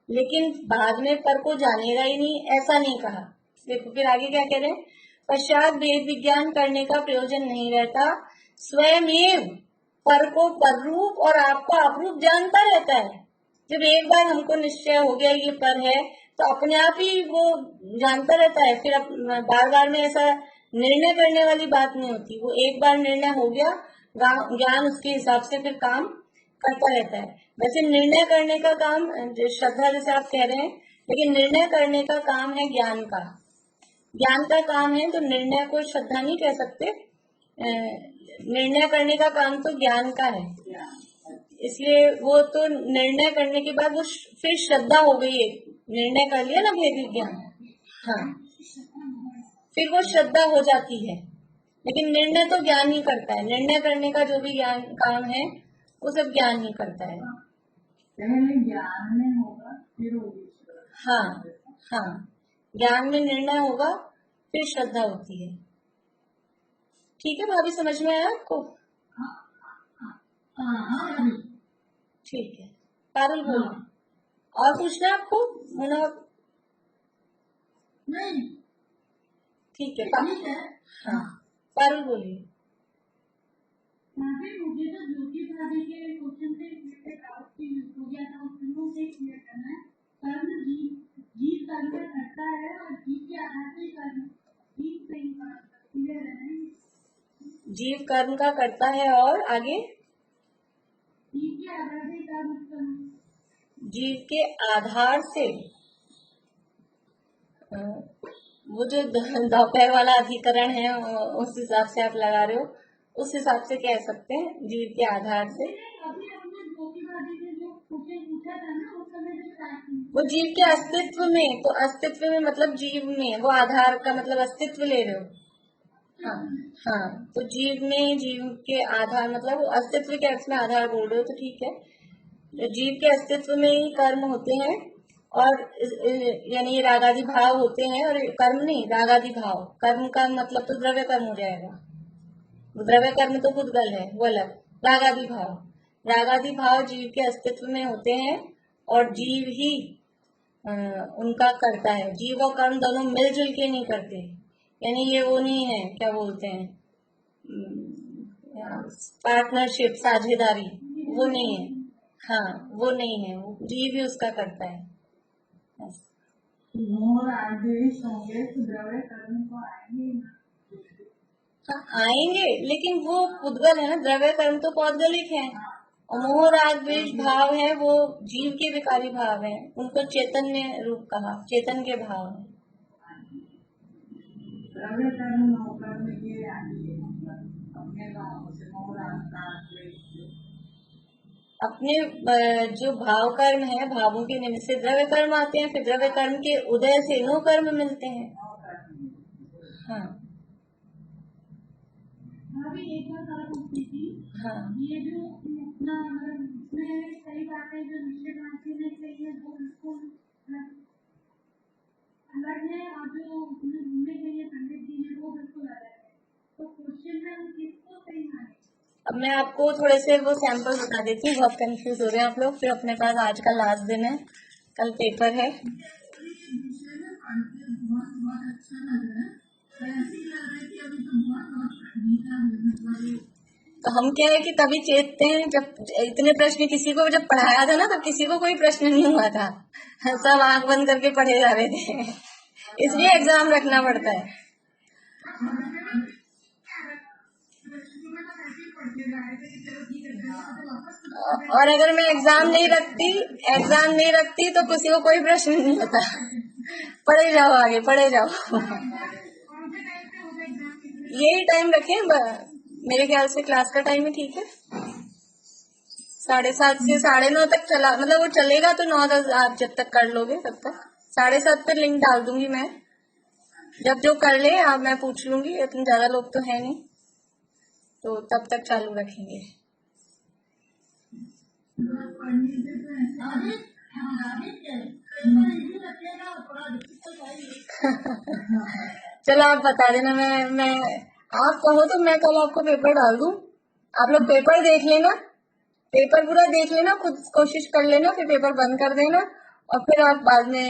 S1: लेकिन बाद में पर को जानेगा ही नहीं, ऐसा नहीं कहा। देखो फिर आगे क्या कह रहे हैं, पश्चात भेद विज्ञान करने का प्रयोजन नहीं रहता, स्वयं पर को पर रूप और आपको अपरूप जानता रहता है। जब एक बार हमको निश्चय हो गया ये पर है तो अपने आप ही वो जानता रहता है, फिर बार बार में ऐसा निर्णय करने वाली बात नहीं होती, वो एक बार निर्णय हो गया, ज्ञान उसके हिसाब से फिर काम करता रहता है। वैसे निर्णय करने का काम श्रद्धा जैसे आप कह रहे हैं, लेकिन निर्णय करने का काम है ज्ञान का, ज्ञान का काम है, तो निर्णय को श्रद्धा नहीं कह सकते। निर्णय करने का काम तो ज्ञान का है, इसलिए वो तो निर्णय करने के बाद वो फिर श्रद्धा हो गई है, निर्णय कर लिया ना भेद विज्ञान, हाँ, फिर वो श्रद्धा हो जाती है। लेकिन निर्णय तो ज्ञान ही करता है, निर्णय करने का जो भी ज्ञान काम है वो सब ज्ञान ही करता है।
S3: पहले ज्ञान में होगा फिर होगी।
S1: हाँ हाँ, ज्ञान में निर्णय होगा फिर श्रद्धा होती है। ठीक है भाभी, समझ में आया आपको? ठीक है, पारुल बोलो। और पूछना आपको मुना?
S3: नहीं,
S1: ठीक है,
S3: ठीक है।
S1: हाँ, पारुल बोलिए।
S2: मुझे तो ज्योति भाभी के क्वेश्चन से रिलेटेड डाउट हो गया था, उसमें से क्लियर करना है। कर्म जीव कर्म करता है और जीव के आधार से कर्म जीव से क्लियर है।
S1: जीव कर्म का करता है और आगे
S2: जीव के आधार से कर्म,
S1: जीव के आधार से वो जो दोपहर वाला अधिकरण है उस हिसाब से आप लगा रहे हो, उस हिसाब से कह सकते हैं जीव के आधार से।
S2: अभी हमने ज्योति भाभी से जो क्वेश्चन पूछा था ना, उस समय जो
S1: वो जीव के अस्तित्व में, तो अस्तित्व में मतलब जीव में, वो आधार का मतलब अस्तित्व ले रहे हो। हाँ हाँ, तो जीव में, जीव के आधार मतलब अस्तित्व के अर्थ में आधार बोल रहे हो, तो ठीक है। जीव के अस्तित्व में ही कर्म होते हैं, और यानी रागादि भाव होते हैं, और कर्म नहीं, रागादि भाव। कर्म का मतलब तो द्रव्य कर्म हो जाएगा, द्रव्य कर्म तो खुद गल है, वो अलग। रागादि भाव, रागादि भाव जीव के अस्तित्व में होते हैं, और जीव ही उनका करता है। जीव और कर्म दोनों मिलजुल के नहीं करते, यानी ये वो नहीं है, क्या बोलते हैं, पार्टनरशिप, साझेदारी, वो नहीं है। हाँ, वो नहीं है, वो जीव ही उसका करता है। बस।
S3: मोह आदेश होंगे तो द्रव्य कर्म को आएंगे ना।
S1: हाँ, आएंगे, लेकिन वो पुद्गल है ना, द्रव्य कर्म तो पौद्गलिक है, और मोह राग द्वेष भाव है वो जीव के विकारी भाव है, उनको चैतन्य रूप कहा, चेतन के भाव है।
S3: द्रव्य कर्म मोह कर्म ये आएंगे अपने भाव से मोह
S1: अपने जो भाव कर्म है, भावों के निमित्त से द्रव्य कर्म आते हैं, फिर द्रव्य कर्म के उदय से नो कर्म मिलते हैं। हाँ
S2: अभी एक बार बात पूछी थी,
S1: हाँ
S2: ये जो अपना इसमें कई बातें जो निश्चित राशि में चाहिए वो उसको अलग है, और जो घूमने के लिए पंडित जी ने वो बिल्कुल अलग है। तो क्वेश्चन है हम किसको सही माने?
S1: अब मैं आपको थोड़े से वो सैंपल बता देती हूँ, बहुत कंफ्यूज हो रहे हैं आप लोग। फिर अपने पास आज का लास्ट दिन है, कल पेपर है। तो हम क्या है कि तभी चेतते हैं जब इतने प्रश्न किसी को जब पढ़ाया था ना, तब किसी को कोई प्रश्न नहीं हुआ था, सब आंख बंद करके पढ़े जा रहे थे, इसलिए एग्जाम रखना पड़ता है। और अगर मैं एग्जाम नहीं रखती तो किसी को कोई प्रश्न नहीं होता। पढ़े जाओ, आगे पढ़े जाओ। यही टाइम रखें, मेरे ख्याल से क्लास का टाइम ही ठीक है, 7:30 से 9:30 तक चला, मतलब वो चलेगा तो 9-10 आप जब तक कर लोगे तब तक। 7:30 पर लिंक डाल दूंगी मैं, जब जो कर ले आप, मैं पूछ लूंगी, इतने ज्यादा लोग तो है नहीं, तो तब तक चालू रखेंगे। चलो आप बता देना, मैं आप कहो तो मैं कल आपको पेपर डाल दूं, आप लोग पेपर देख लेना, पेपर पूरा देख लेना, खुद कोशिश कर लेना, फिर पेपर बंद कर देना, और फिर आप बाद में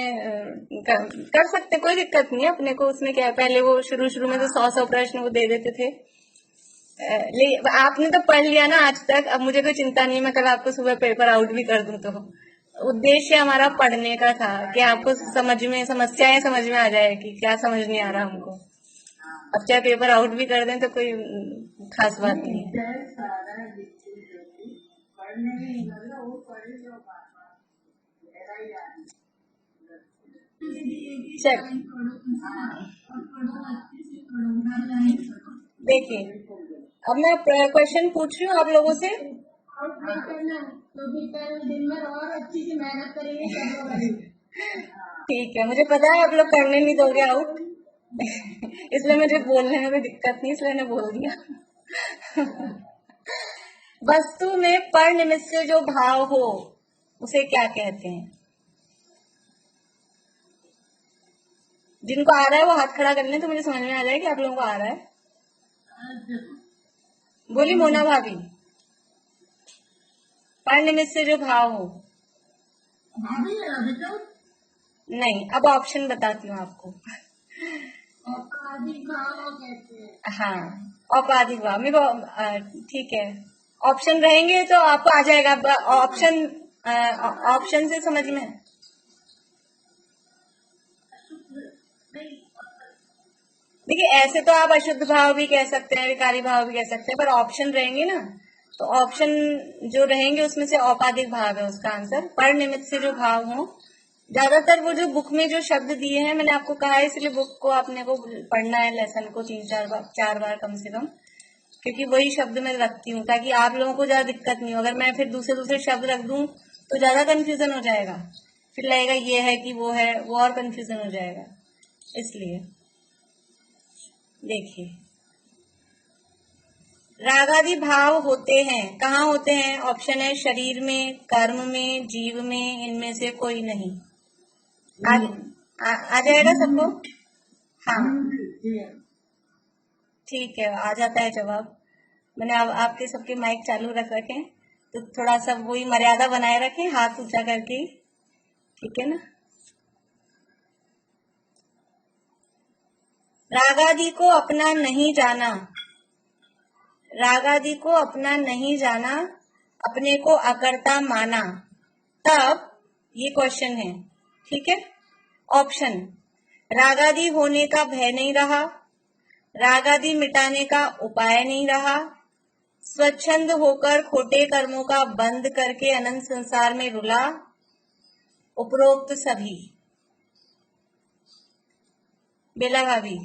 S1: कर सकते, कोई दिक्कत नहीं है अपने को उसमें क्या है। पहले वो शुरू में तो 100 प्रश्न वो दे देते थे, आपने तो पढ़ लिया ना आज तक, अब मुझे कोई चिंता नहीं, मैं कल आपको सुबह पेपर आउट भी कर दूं। तो उद्देश्य हमारा पढ़ने का था कि आपको समस्याएं समझ में आ जाए कि क्या समझ नहीं आ रहा हमको। अब चाहे पेपर आउट भी कर दें तो कोई खास बात नहीं है। चल देखिए, अब मैं क्वेश्चन पूछ रही हूँ आप लोगों से,
S3: दिन में और अच्छी सी मेहनत करेंगे।
S1: ठीक है, मुझे पता है आप लोग करने नहीं दोगे आउट, इसलिए मुझे बोलने में कोई दिक्कत नहीं, इसलिए मैंने बोल दिया। वस्तु में पर निमित्त से जो भाव हो उसे क्या कहते हैं? जिनको आ रहा है वो हाथ खड़ा कर लें, तो मुझे समझ में आ जाए कि आप लोगों को आ रहा है। बोली मोना भाभी, पर निमित्त से जो भाव हो। नहीं, अब ऑप्शन बताती हूँ आपको।
S3: औपाधिक भाव कहते हैं।
S1: हाँ, औपाधिक भाव, मेरे को ठीक है, ऑप्शन रहेंगे तो आपको आ जाएगा। ऑप्शन से समझ में, देखिए ऐसे तो आप अशुद्ध भाव भी कह सकते हैं, विकारी भाव भी कह सकते हैं, पर ऑप्शन रहेंगे ना, तो ऑप्शन जो रहेंगे उसमें से औपाधिक भाव है उसका आंसर। पर निमित्त से जो भाव हो, ज्यादातर वो जो बुक में जो शब्द दिए हैं, मैंने आपको कहा है इसलिए बुक को आपने को पढ़ना है, लेसन को 3-4 बार कम से कम, क्योंकि वही शब्द मैं रखती हूँ ताकि आप लोगों को ज्यादा दिक्कत नहीं हो। अगर मैं फिर दूसरे शब्द रख दूं तो ज्यादा कंफ्यूजन हो जाएगा, फिर लगेगा ये है कि वो है, वो और कंफ्यूजन हो जाएगा। इसलिए देखिए, रागादि भाव होते हैं, कहाँ होते हैं? ऑप्शन है शरीर में, कर्म में, जीव में, इनमें से कोई नहीं। आ जाएगा सबको? हाँ ठीक है, आ जाता है जवाब। मैंने आपके सबके माइक चालू रख रखे हैं, तो थोड़ा सा वही मर्यादा बनाए रखें, हाथ ऊंचा करके। ठीक है ना। रागादि को अपना नहीं जाना, रागादि को अपना नहीं जाना, अपने को अकर्ता माना, तब ये क्वेश्चन है, ठीक है। ऑप्शन, रागादि होने का भय नहीं रहा, रागादि मिटाने का उपाय नहीं रहा, स्वच्छंद होकर खोटे कर्मों का बंद करके अनंत संसार में रुला, उपरोक्त सभी। बेला भाभी,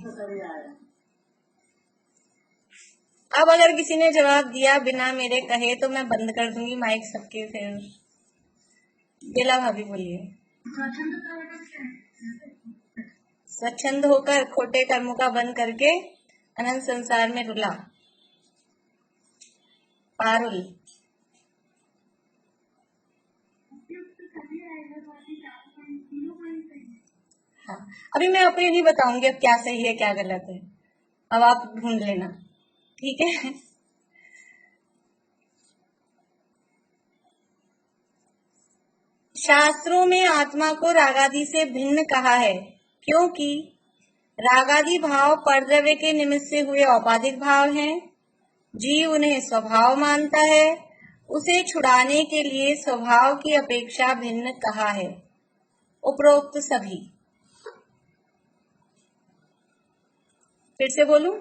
S1: अब अगर किसी ने जवाब दिया बिना मेरे कहे तो मैं बंद कर दूंगी माइक सबके। फिर बेला भाभी बोलिए। स्वच्छंद होकर खोटे कर्मों का बंद करके अनंत संसार में रुला। पारुल, हाँ, अभी मैं आपको ये नहीं बताऊंगी अब क्या सही है क्या गलत है, अब आप ढूंढ लेना, ठीक है। शास्त्रों में आत्मा को रागादि से भिन्न कहा है, क्योंकि रागादि भाव परद्रव्य के निमित्त से हुए औपाधिक भाव हैं। जीव उन्हें स्वभाव मानता है, उसे छुड़ाने के लिए स्वभाव की अपेक्षा भिन्न कहा है, उपरोक्त सभी। फिर से बोलूं,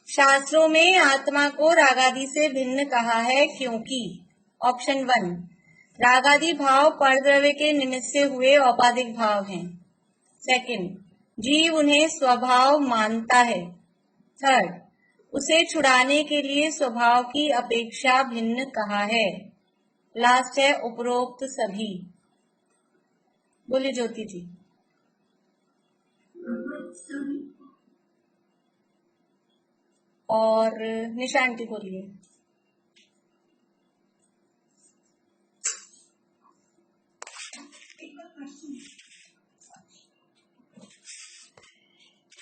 S1: शास्त्रों में आत्मा को रागादि से भिन्न कहा है क्योंकि ऑप्शन 1, रागादि भाव परद्रव्य के निमित्त से हुए औपाधिक भाव हैं। सेकंड, जीव उन्हें स्वभाव मानता है। थर्ड, उसे छुड़ाने के लिए स्वभाव की अपेक्षा भिन्न कहा है। लास्ट है उपरोक्त सभी। बोलिए ज्योति जी। और निशांति बोलिए।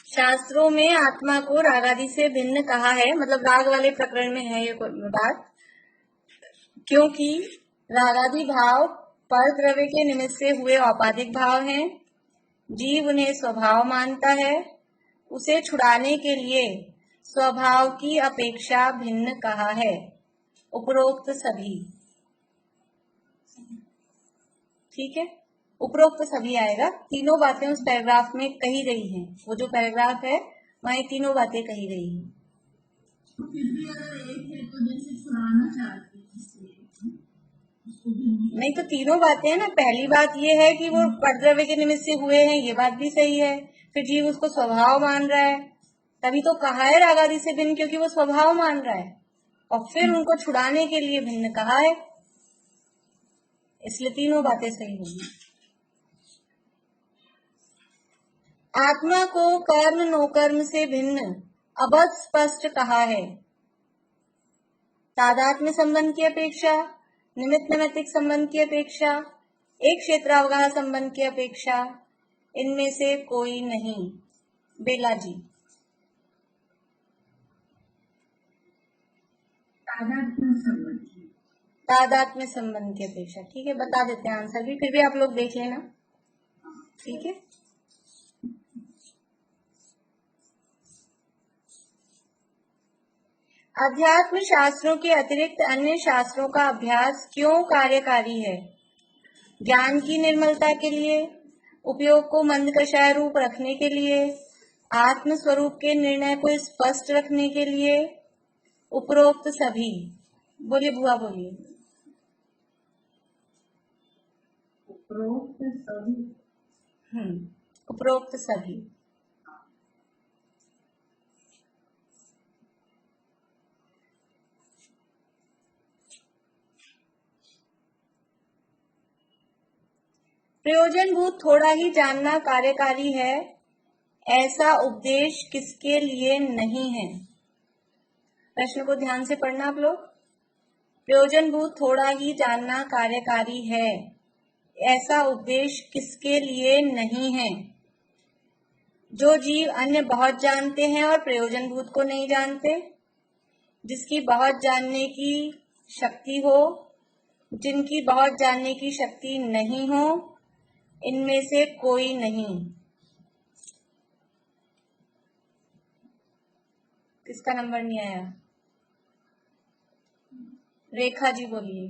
S1: शास्त्रों में आत्मा को रागादि से भिन्न कहा है, मतलब राग वाले प्रकरण में है ये बात, क्योंकि रागादि भाव पर द्रव्य के निमित्त से हुए औपाधिक भाव हैं। जीव उन्हें स्वभाव मानता है, उसे छुड़ाने के लिए स्वभाव की अपेक्षा भिन्न कहा है, उपरोक्त सभी। ठीक है, उपरोक्त सभी आएगा। तीनों बातें उस पैराग्राफ में कही गई हैं, वो जो पैराग्राफ है वहाँ ये तीनों बातें कही गई हैं। नहीं तो तीनों बातें हैं ना। पहली बात ये है कि वो परद्रव्य के निमित्त से हुए हैं, ये बात भी सही है। फिर जीव उसको स्वभाव मान रहा है, तभी तो कहा है रागादि से भिन्न, क्योंकि वो स्वभाव मान रहा है। और फिर उनको छुड़ाने के लिए भिन्न कहा है, इसलिए तीनों बातें सही होंगी। आत्मा को कर्म नोकर्म से भिन्न अबध स्पष्ट कहा है। तादात्म्य संबंध की अपेक्षा, निमित्त नैमित्तिक संबंध की अपेक्षा, एक क्षेत्रावगाह संबंध की अपेक्षा, इनमें से कोई नहीं। बेला जी। तादात्म्य संबंध की अपेक्षा, ठीक है, बता देते हैं आंसर भी, फिर भी आप लोग देख लेना, ठीक है। अध्यात्म शास्त्रों के अतिरिक्त अन्य शास्त्रों का अभ्यास क्यों कार्यकारी है? ज्ञान की निर्मलता के लिए, उपयोग को मंद कषाय रूप रखने के लिए, आत्म स्वरूप के निर्णय को स्पष्ट रखने के लिए, उपरोक्त सभी। बोलिए बुआ, बोलिए। उपरोक्त सभी। उपरोक्त सभी। प्रयोजनभूत थोड़ा ही जानना कार्यकारी है, ऐसा उपदेश किसके लिए नहीं है? प्रश्न को ध्यान से पढ़ना आप लोग। प्रयोजनभूत थोड़ा ही जानना कार्यकारी है, ऐसा उपदेश किसके लिए नहीं है? जो जीव अन्य बहुत जानते हैं और प्रयोजनभूत को नहीं जानते, जिसकी बहुत जानने की शक्ति हो जिनकी बहुत जानने की शक्ति नहीं हो, इनमें से कोई नहीं। किसका नंबर नहीं आया? रेखा जी बोलिए।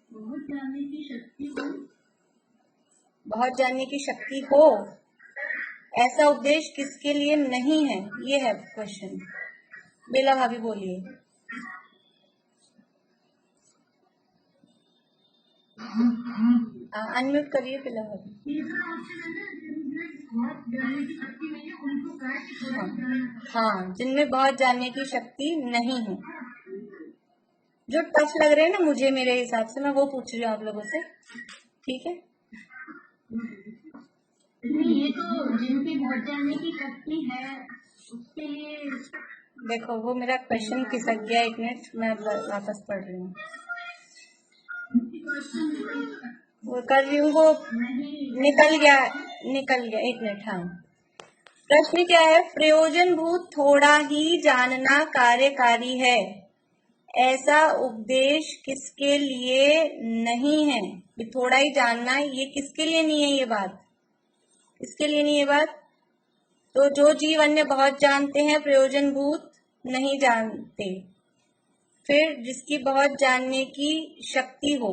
S2: बहुत जानने की शक्ति हो,
S1: बहुत जानने की शक्ति हो, ऐसा उपदेश किसके लिए नहीं है, ये है क्वेश्चन। बेला भाभी बोलिए। अनम्यूट करिए बेला भाभी।
S2: तीसरा ऑप्शन है ना, जिनमें बहुत जानने की शक्ति नहीं है उनको कहा कि थोड़ा जानना।
S1: हाँ, जिनमें बहुत जानने की शक्ति नहीं है। जो टफ लग रहे हैं ना मुझे, मेरे हिसाब से मैं वो पूछ रही हूँ आप लोगों से, ठीक है?
S2: नहीं, ये तो जिनकी बहुत जानने की शक्ति है उसके लिए।
S1: देखो वो मेरा क्वेश्चन खिसक गया, एक मिनट मैं वापस पढ़ रही हूँ। वो कर रही हूँ, वो निकल गया। एक मिनट। हाँ, प्रश्न क्या है? प्रयोजनभूत थोड़ा ही जानना कार्यकारी है, ऐसा उपदेश किसके लिए नहीं है? ये थोड़ा ही जानना, ये किसके लिए नहीं है? ये बात किसके लिए नहीं है बात? तो जो जीव अन्य बहुत जानते हैं, प्रयोजनभूत नहीं जानते। फिर जिसकी बहुत जानने की शक्ति हो,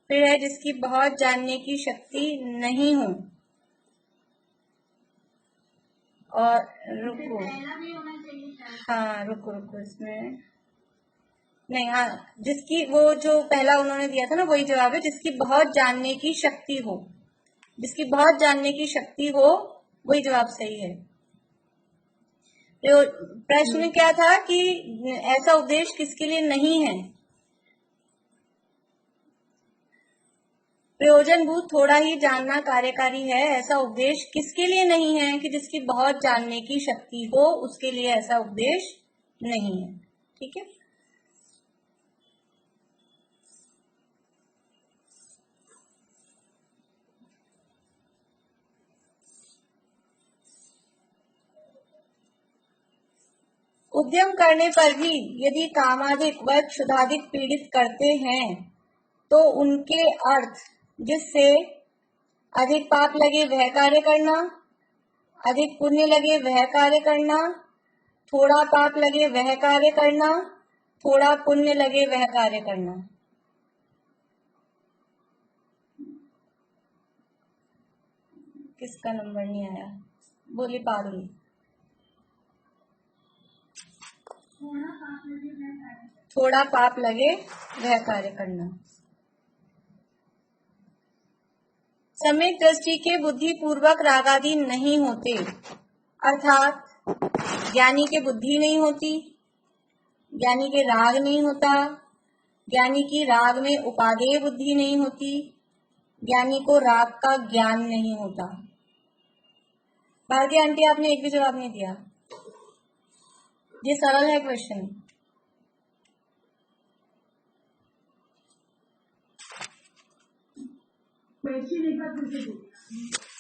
S1: फिर है जिसकी बहुत जानने की शक्ति नहीं हो। और रुको,
S2: पहला भी होना चाहिए शायद।
S1: हाँ रुको इसमें नहीं, हाँ जिसकी, वो जो पहला उन्होंने दिया था ना वही जवाब है, जिसकी बहुत जानने की शक्ति हो। जिसकी बहुत जानने की शक्ति हो वही जवाब सही है। तो प्रश्न क्या था कि ऐसा उपदेश किसके लिए नहीं है? प्रयोजनभूत थोड़ा ही जानना कार्यकारी है, ऐसा उपदेश किसके लिए नहीं है? कि जिसकी बहुत जानने की शक्ति हो उसके लिए ऐसा उपदेश नहीं है। ठीक है, उद्यम करने पर भी यदि कामाधिक व क्षुधाधिक पीड़ित करते हैं तो उनके अर्थ जिससे अधिक पाप लगे वह कार्य करना, अधिक पुण्य लगे वह कार्य करना, थोड़ा पाप लगे वह कार्य करना, थोड़ा पुण्य लगे वह कार्य करना। किसका नंबर नहीं आया? बोली पारुल। थोड़ा पाप लगे वह कार्य करना। सम्यक दृष्टि के बुद्धि पूर्वक रागादि नहीं होते, अर्थात ज्ञानी के बुद्धि नहीं होती, ज्ञानी के राग नहीं होता, ज्ञानी की राग में उपादेय बुद्धि नहीं होती, ज्ञानी को राग का ज्ञान नहीं होता। भारती आंटी आपने एक भी जवाब नहीं दिया। ये सरल है क्वेश्चन।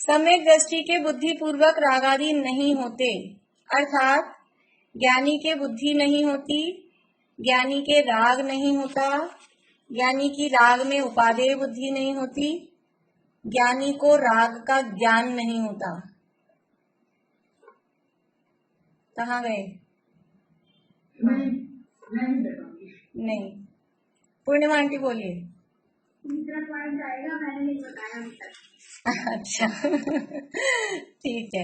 S1: सम्यक दृष्टि के बुद्धि पूर्वक रागादि नहीं होते, अर्थात ज्ञानी के बुद्धि नहीं होती, ज्ञानी के राग नहीं होता, ज्ञानी की राग में उपादेय बुद्धि नहीं होती, ज्ञानी को राग का ज्ञान नहीं होता। कहाँ गए? नहीं, पूर्णिमा आंटी बोलिए।
S2: तीसरा पॉइंट आएगा, मैंने नहीं बताया अभी तक।
S1: अच्छा ठीक है,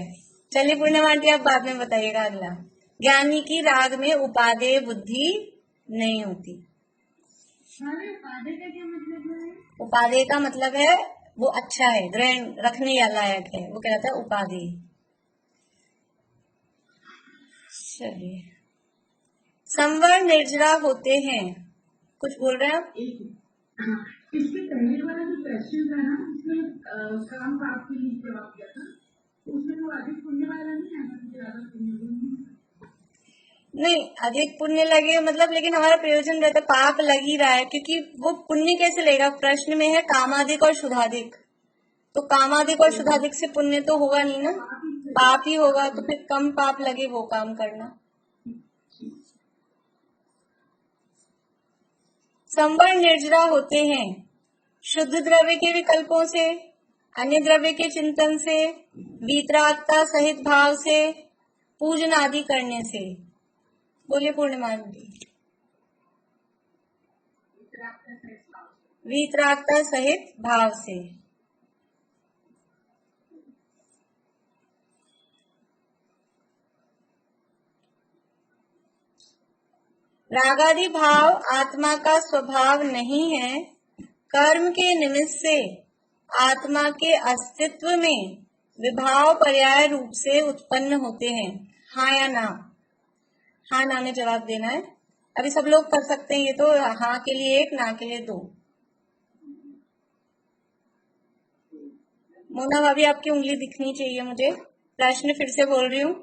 S1: चलिए पूर्णिमा आंटी आप बाद में बताइएगा अगला। ज्ञानी की राग में उपादेय बुद्धि नहीं होती।
S2: उपादेय का क्या मतलब है?
S1: उपादेय का मतलब है वो अच्छा है, ग्रहण रखने या लायक है, वो कहता है उपादेय। चलिए, संवर निर्जरा होते हैं। कुछ बोल रहे हैं आप?
S3: इसके पहले वाला जो क्वेश्चन था ना, उसमें काम पाप के लिए जवाब दिया था, उसमें वो अधिक पुण्य वाला नहीं आना, ज्यादा पुण्य
S1: नहीं, अधिक पुण्य लगे मतलब, लेकिन हमारा प्रयोजन रहता पाप लग ही रहा है, क्योंकि वो पुण्य कैसे लेगा? प्रश्न में है कामाधिक और शुद्धाधिक, तो कामाधिक और शुद्धाधिक से पुण्य तो होगा नहीं ना, पाप ही होगा। तो फिर कम पाप लगे वो काम करना। संवर्ण निर्जरा होते हैं शुद्ध द्रव्य के विकल्पों से, अन्य द्रव्य के चिंतन से, वीतरागता सहित भाव से, पूजन आदि करने से। बोलिए पूर्णिमा जी। वीतरागता सहित भाव से। रागादि भाव आत्मा का स्वभाव नहीं है, कर्म के निमित्त से आत्मा के अस्तित्व में विभाव पर्याय रूप से उत्पन्न होते हैं। हाँ या ना? हाँ ना में जवाब देना है। अभी सब लोग कर सकते हैं ये तो। हाँ के लिए 1, ना के लिए 2। मोना भाभी आपकी उंगली दिखनी चाहिए मुझे। प्रश्न फिर से बोल रही हूँ।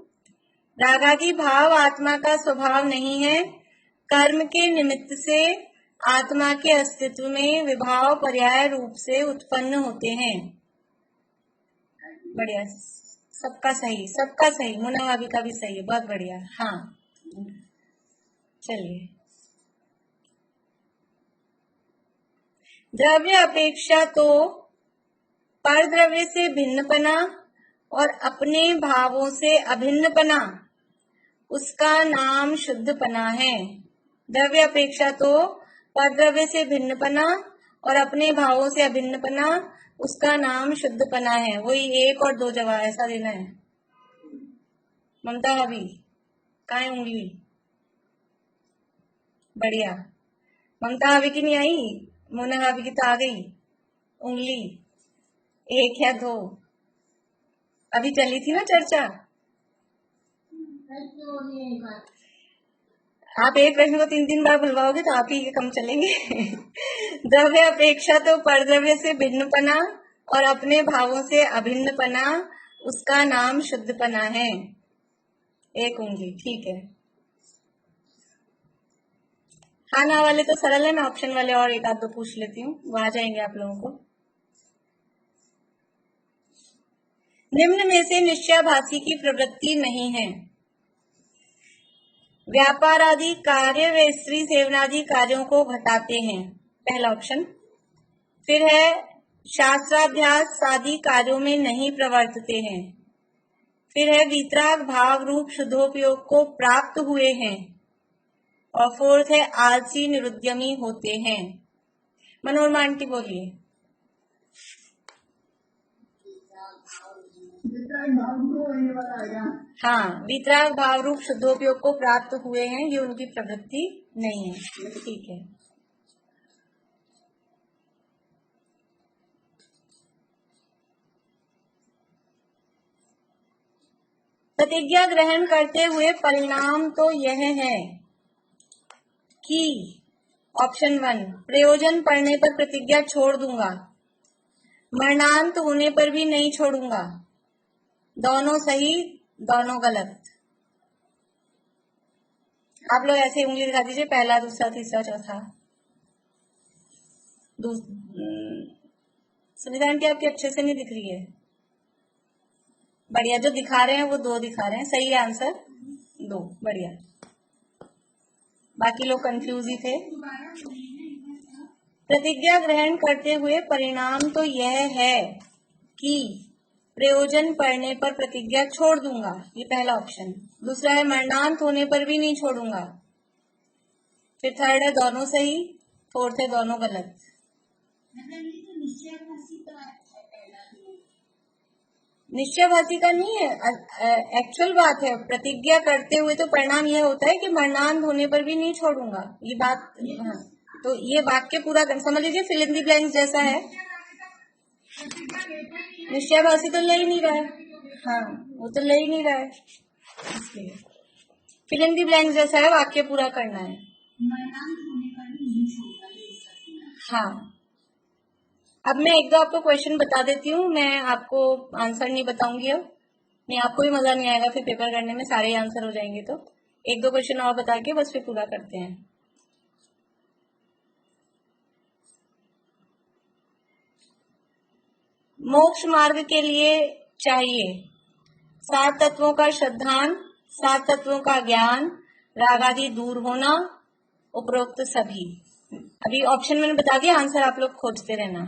S1: रागादि भाव आत्मा का स्वभाव नहीं है, कर्म के निमित्त से आत्मा के अस्तित्व में विभाव पर्याय रूप से उत्पन्न होते हैं। बढ़िया, सबका सही, सबका सही। मुन्ना भाभी का भी सही है, बहुत बढ़िया। हाँ चलिए। द्रव्य अपेक्षा तो पर द्रव्य से भिन्नपना और अपने भावों से अभिन्नपना, उसका नाम शुद्धपना है। द्रव्य अपेक्षा तो पर द्रव्य से भिन्नपना और अपने भावों से अभिन्नपना, उसका नाम शुद्धपना है। वही 1 और 2 जवाब ऐसा देना है। ममता भाभी कहाँ है उंगली? बढ़िया। ममता भाभी की नहीं आई, मोना भाभी की तो आ गई उंगली। 1 या 2 अभी चली थी ना चर्चा। आप एक प्रश्न को 3-3 बार बुलवाओगे तो आप ही के कम चलेंगे। द्रव्य अपेक्षा तो परद्रव्य से भिन्नपना और अपने भावों से अभिन्नपना, उसका नाम शुद्धपना है। 1 उंगली, ठीक है। हाँ ना वाले तो सरल है, मैं ऑप्शन वाले और 1-2 पूछ लेती हूँ, वो आ जाएंगे आप लोगों को। निम्न में से निश्चयाभासी की प्रवृत्ति नहीं है। व्यापार आदि कार्य व स्त्री सेवनादि कार्यों को घटाते हैं, पहला ऑप्शन। फिर है शास्त्राभ्यास आदि कार्यों में नहीं प्रवर्तते हैं। फिर है वीतराग भाव रूप शुद्धोपयोग को प्राप्त हुए हैं। और 4th है आलसी निरुद्यमी होते हैं। मनोरमा आंटी बोलिए। हाँ, वीतराग भाव रूप शुद्धोपयोग को प्राप्त हुए हैं, ये उनकी प्रवृत्ति नहीं है। ठीक है। प्रतिज्ञा ग्रहण करते हुए परिणाम तो यह है कि ऑप्शन 1 प्रयोजन पड़ने पर प्रतिज्ञा छोड़ दूंगा, मरणांत होने पर भी नहीं छोड़ूंगा। दोनों सही, दोनों गलत। आप लोग ऐसे उंगली दिखा दीजिए, पहला, दूसरा, तीसरा, चौथा। सुनीता आंटी आपकी अच्छे से नहीं दिख रही है। बढ़िया, जो दिखा रहे हैं वो 2 दिखा रहे हैं। सही आंसर 2, बढ़िया। बाकी लोग कंफ्यूज ही थे। प्रतिज्ञा ग्रहण करते हुए परिणाम तो यह है कि प्रयोजन पड़ने पर प्रतिज्ञा छोड़ दूंगा, ये पहला ऑप्शन। दूसरा है मरणांत होने पर भी नहीं छोड़ूंगा। फिर 3rd है दोनों सही, 4th है दोनों गलत। निश्चयभासी का नहीं है, एक्चुअल बात है। प्रतिज्ञा करते हुए तो परिणाम यह होता है कि मरणांत होने पर भी नहीं छोड़ूंगा, ये बात। हाँ, तो ये वाक्य पूरा समझ लीजिए, फिल इन द ब्लैंक्स जैसा है। निश्चयभासी तो ले ही नहीं रहा है। हाँ, वो तो ले ही नहीं रहा है, इसलिए फिल इन द ब्लैंक्स जैसा है, वाक्य पूरा करना है। हाँ, अब मैं 1-2 आपको क्वेश्चन बता देती हूँ, मैं आपको आंसर नहीं बताऊंगी। अब नहीं, आपको भी मजा नहीं आएगा फिर पेपर करने में, सारे आंसर हो जाएंगे। तो 1-2 क्वेश्चन और बता के बस फिर पूरा करते हैं। मोक्ष मार्ग के लिए चाहिए 7 तत्वों का श्रद्धान, 7 तत्वों का ज्ञान, रागादि दूर होना, उपरोक्त सभी। अभी ऑप्शन मैंने बता दिया, आंसर आप लोग खोजते रहना।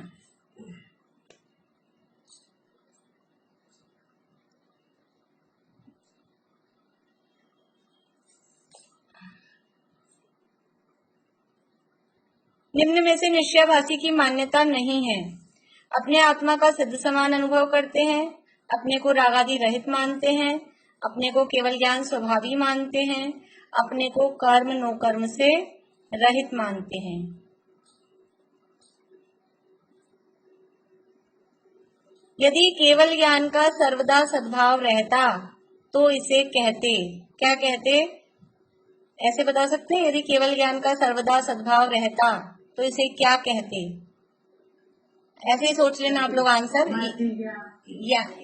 S1: निम्न में से निश्चयवासी की मान्यता नहीं है। अपने आत्मा का सिद्ध समान अनुभव करते हैं, अपने को रागादि रहित मानते हैं, अपने को केवल ज्ञान स्वभावी मानते हैं, अपने को कर्म नो कर्म से रहित मानते हैं। यदि केवल ज्ञान का सर्वदा सद्भाव रहता तो इसे कहते, क्या कहते, ऐसे बता सकते हैं? यदि केवल ज्ञान का सर्वदा सद्भाव रहता तो इसे क्या कहते? ऐसे ही सोच लेना आप लोग आंसर।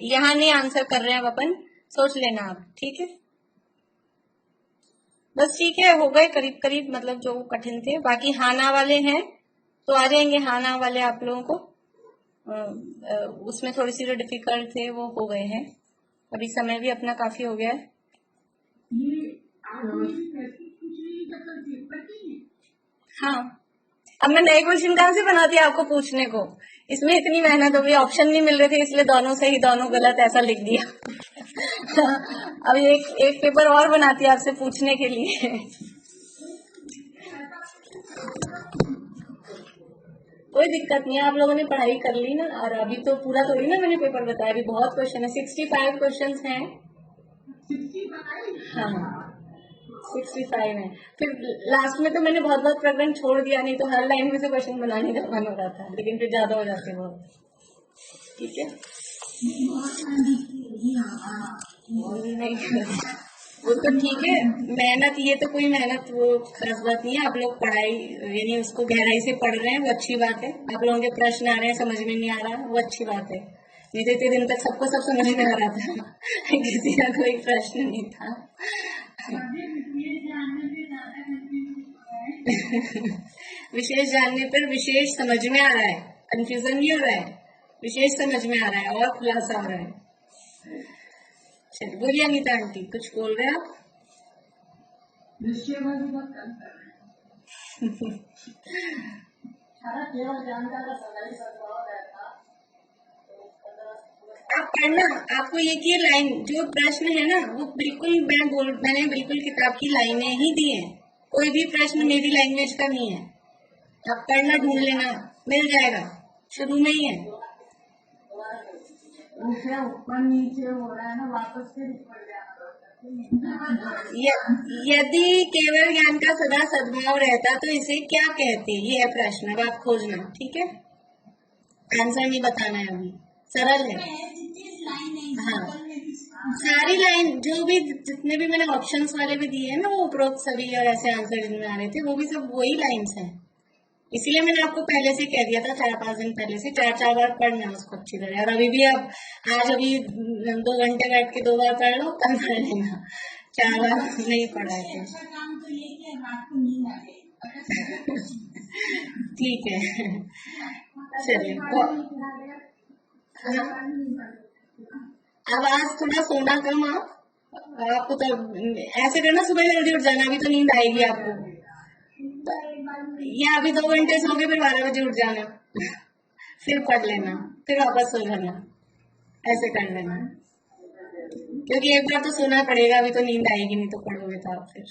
S1: यहाँ नहीं आंसर कर रहे हैं अब अपन, सोच लेना आप, ठीक है? बस ठीक है, हो गए करीब करीब, मतलब जो कठिन थे। बाकी हाना वाले हैं तो आ जाएंगे, हाना वाले आप लोगों को उसमें थोड़ी सी जो डिफिकल्ट थे वो हो गए हैं। अभी समय भी अपना काफी हो गया है। हाँ, अब मैं नए क्वेश्चन कहाँ से बनाती आपको पूछने को? इसमें इतनी मेहनत हो गई, ऑप्शन नहीं मिल रहे थे इसलिए दोनों सही दोनों गलत ऐसा लिख दिया। अब एक पेपर और बनाती आपसे पूछने के लिए। कोई दिक्कत नहीं है, आप लोगों ने पढ़ाई कर ली ना, और अभी तो पूरा थोड़ी ना मैंने पेपर बताया, अभी बहुत क्वेश्चन है, 65 क्वेश्चन हैं। हाँ 65 है। फिर लास्ट में तो मैंने बहुत प्रकरण छोड़ दिया, नहीं तो हर लाइन में से क्वेश्चन बनाने का मन हो रहा था, लेकिन फिर ज्यादा हो जाते बहुत। ठीक है, नहीं वो तो ठीक है, मेहनत, ये तो कोई मेहनत वो खास बात नहीं है। आप लोग पढ़ाई यानी उसको गहराई से पढ़ रहे हैं, वो अच्छी बात है। आप लोगों के प्रश्न आ रहे हैं, समझ में नहीं आ रहा, वो अच्छी बात है। नहीं तो इतने दिन तक सबको सब समझ में आ रहा था, किसी का कोई प्रश्न नहीं था। विशेष जानने पर विशेष समझ में आ रहा है, कंफ्यूजन नहीं हो रहा है, विशेष समझ में आ रहा है और खुलासा हो रहा है। चलिए बोलिए अनीता आंटी, कुछ बोल रहे हैं आप? आप पढ़ना, आपको एक ही लाइन जो प्रश्न है ना वो बिल्कुल मैंने बिल्कुल किताब की लाइनें ही दी हैं, कोई भी प्रश्न मेरी लैंग्वेज का नहीं है। आप पढ़ना, ढूंढ लेना, मिल जाएगा, शुरू में ही है।
S3: ऊपर नीचे हो रहा है ना, वापस फिर ऊपर
S1: यदि केवल ज्ञान का सदा सद्भाव रहता तो इसे क्या कहते, ये है प्रश्न। अब आप खोजना, ठीक है? आंसर नहीं बताना है अभी, सरल है। हाँ, सारी लाइन जो भी जितने भी मैंने ऑप्शंस वाले भी दिए हैं ना, वो उपरोक्त सभी और ऐसे आंसर जिनमें आ रहे थे वो भी सब वही लाइंस हैं। इसीलिए मैंने आपको पहले से कह दिया था, 4-5 दिन पहले से, 4 बार पढ़ना उसको अच्छी तरह। और अभी भी अब आज अभी 2 घंटे बैठ के 2 बार पढ़ लो, कल पढ़ लेना, 4 बार नहीं पढ़ा है। ठीक है, चलिए। अब आज थोड़ा सोना कम, आपको तो ऐसे करना, सुबह जल्दी उठ जाना, अभी तो नींद आएगी आपको, या अभी 2 घंटे सो के फिर 12 बजे उठ जाना, फिर पढ़ लेना, फिर वापस सो जाना, ऐसे कर लेना, क्योंकि एक बार तो सोना पड़ेगा, अभी तो नींद आएगी नहीं तो पढ़ोगे तो आप फिर।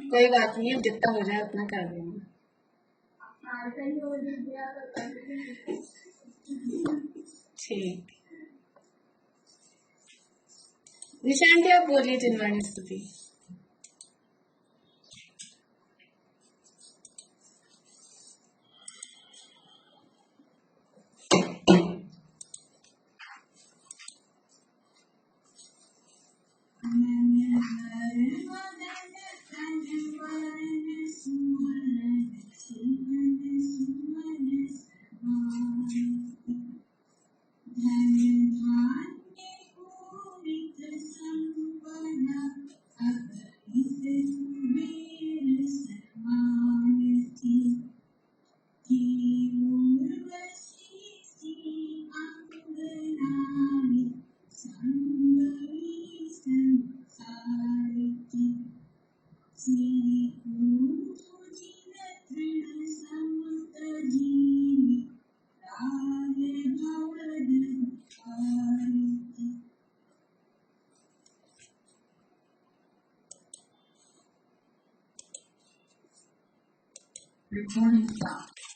S1: कोई बात नहीं, जितना हो जाए उतना कर लेना। ठीक, निशांति आप बोलिए जिनवाणी स्तुति।
S3: Recording stopped.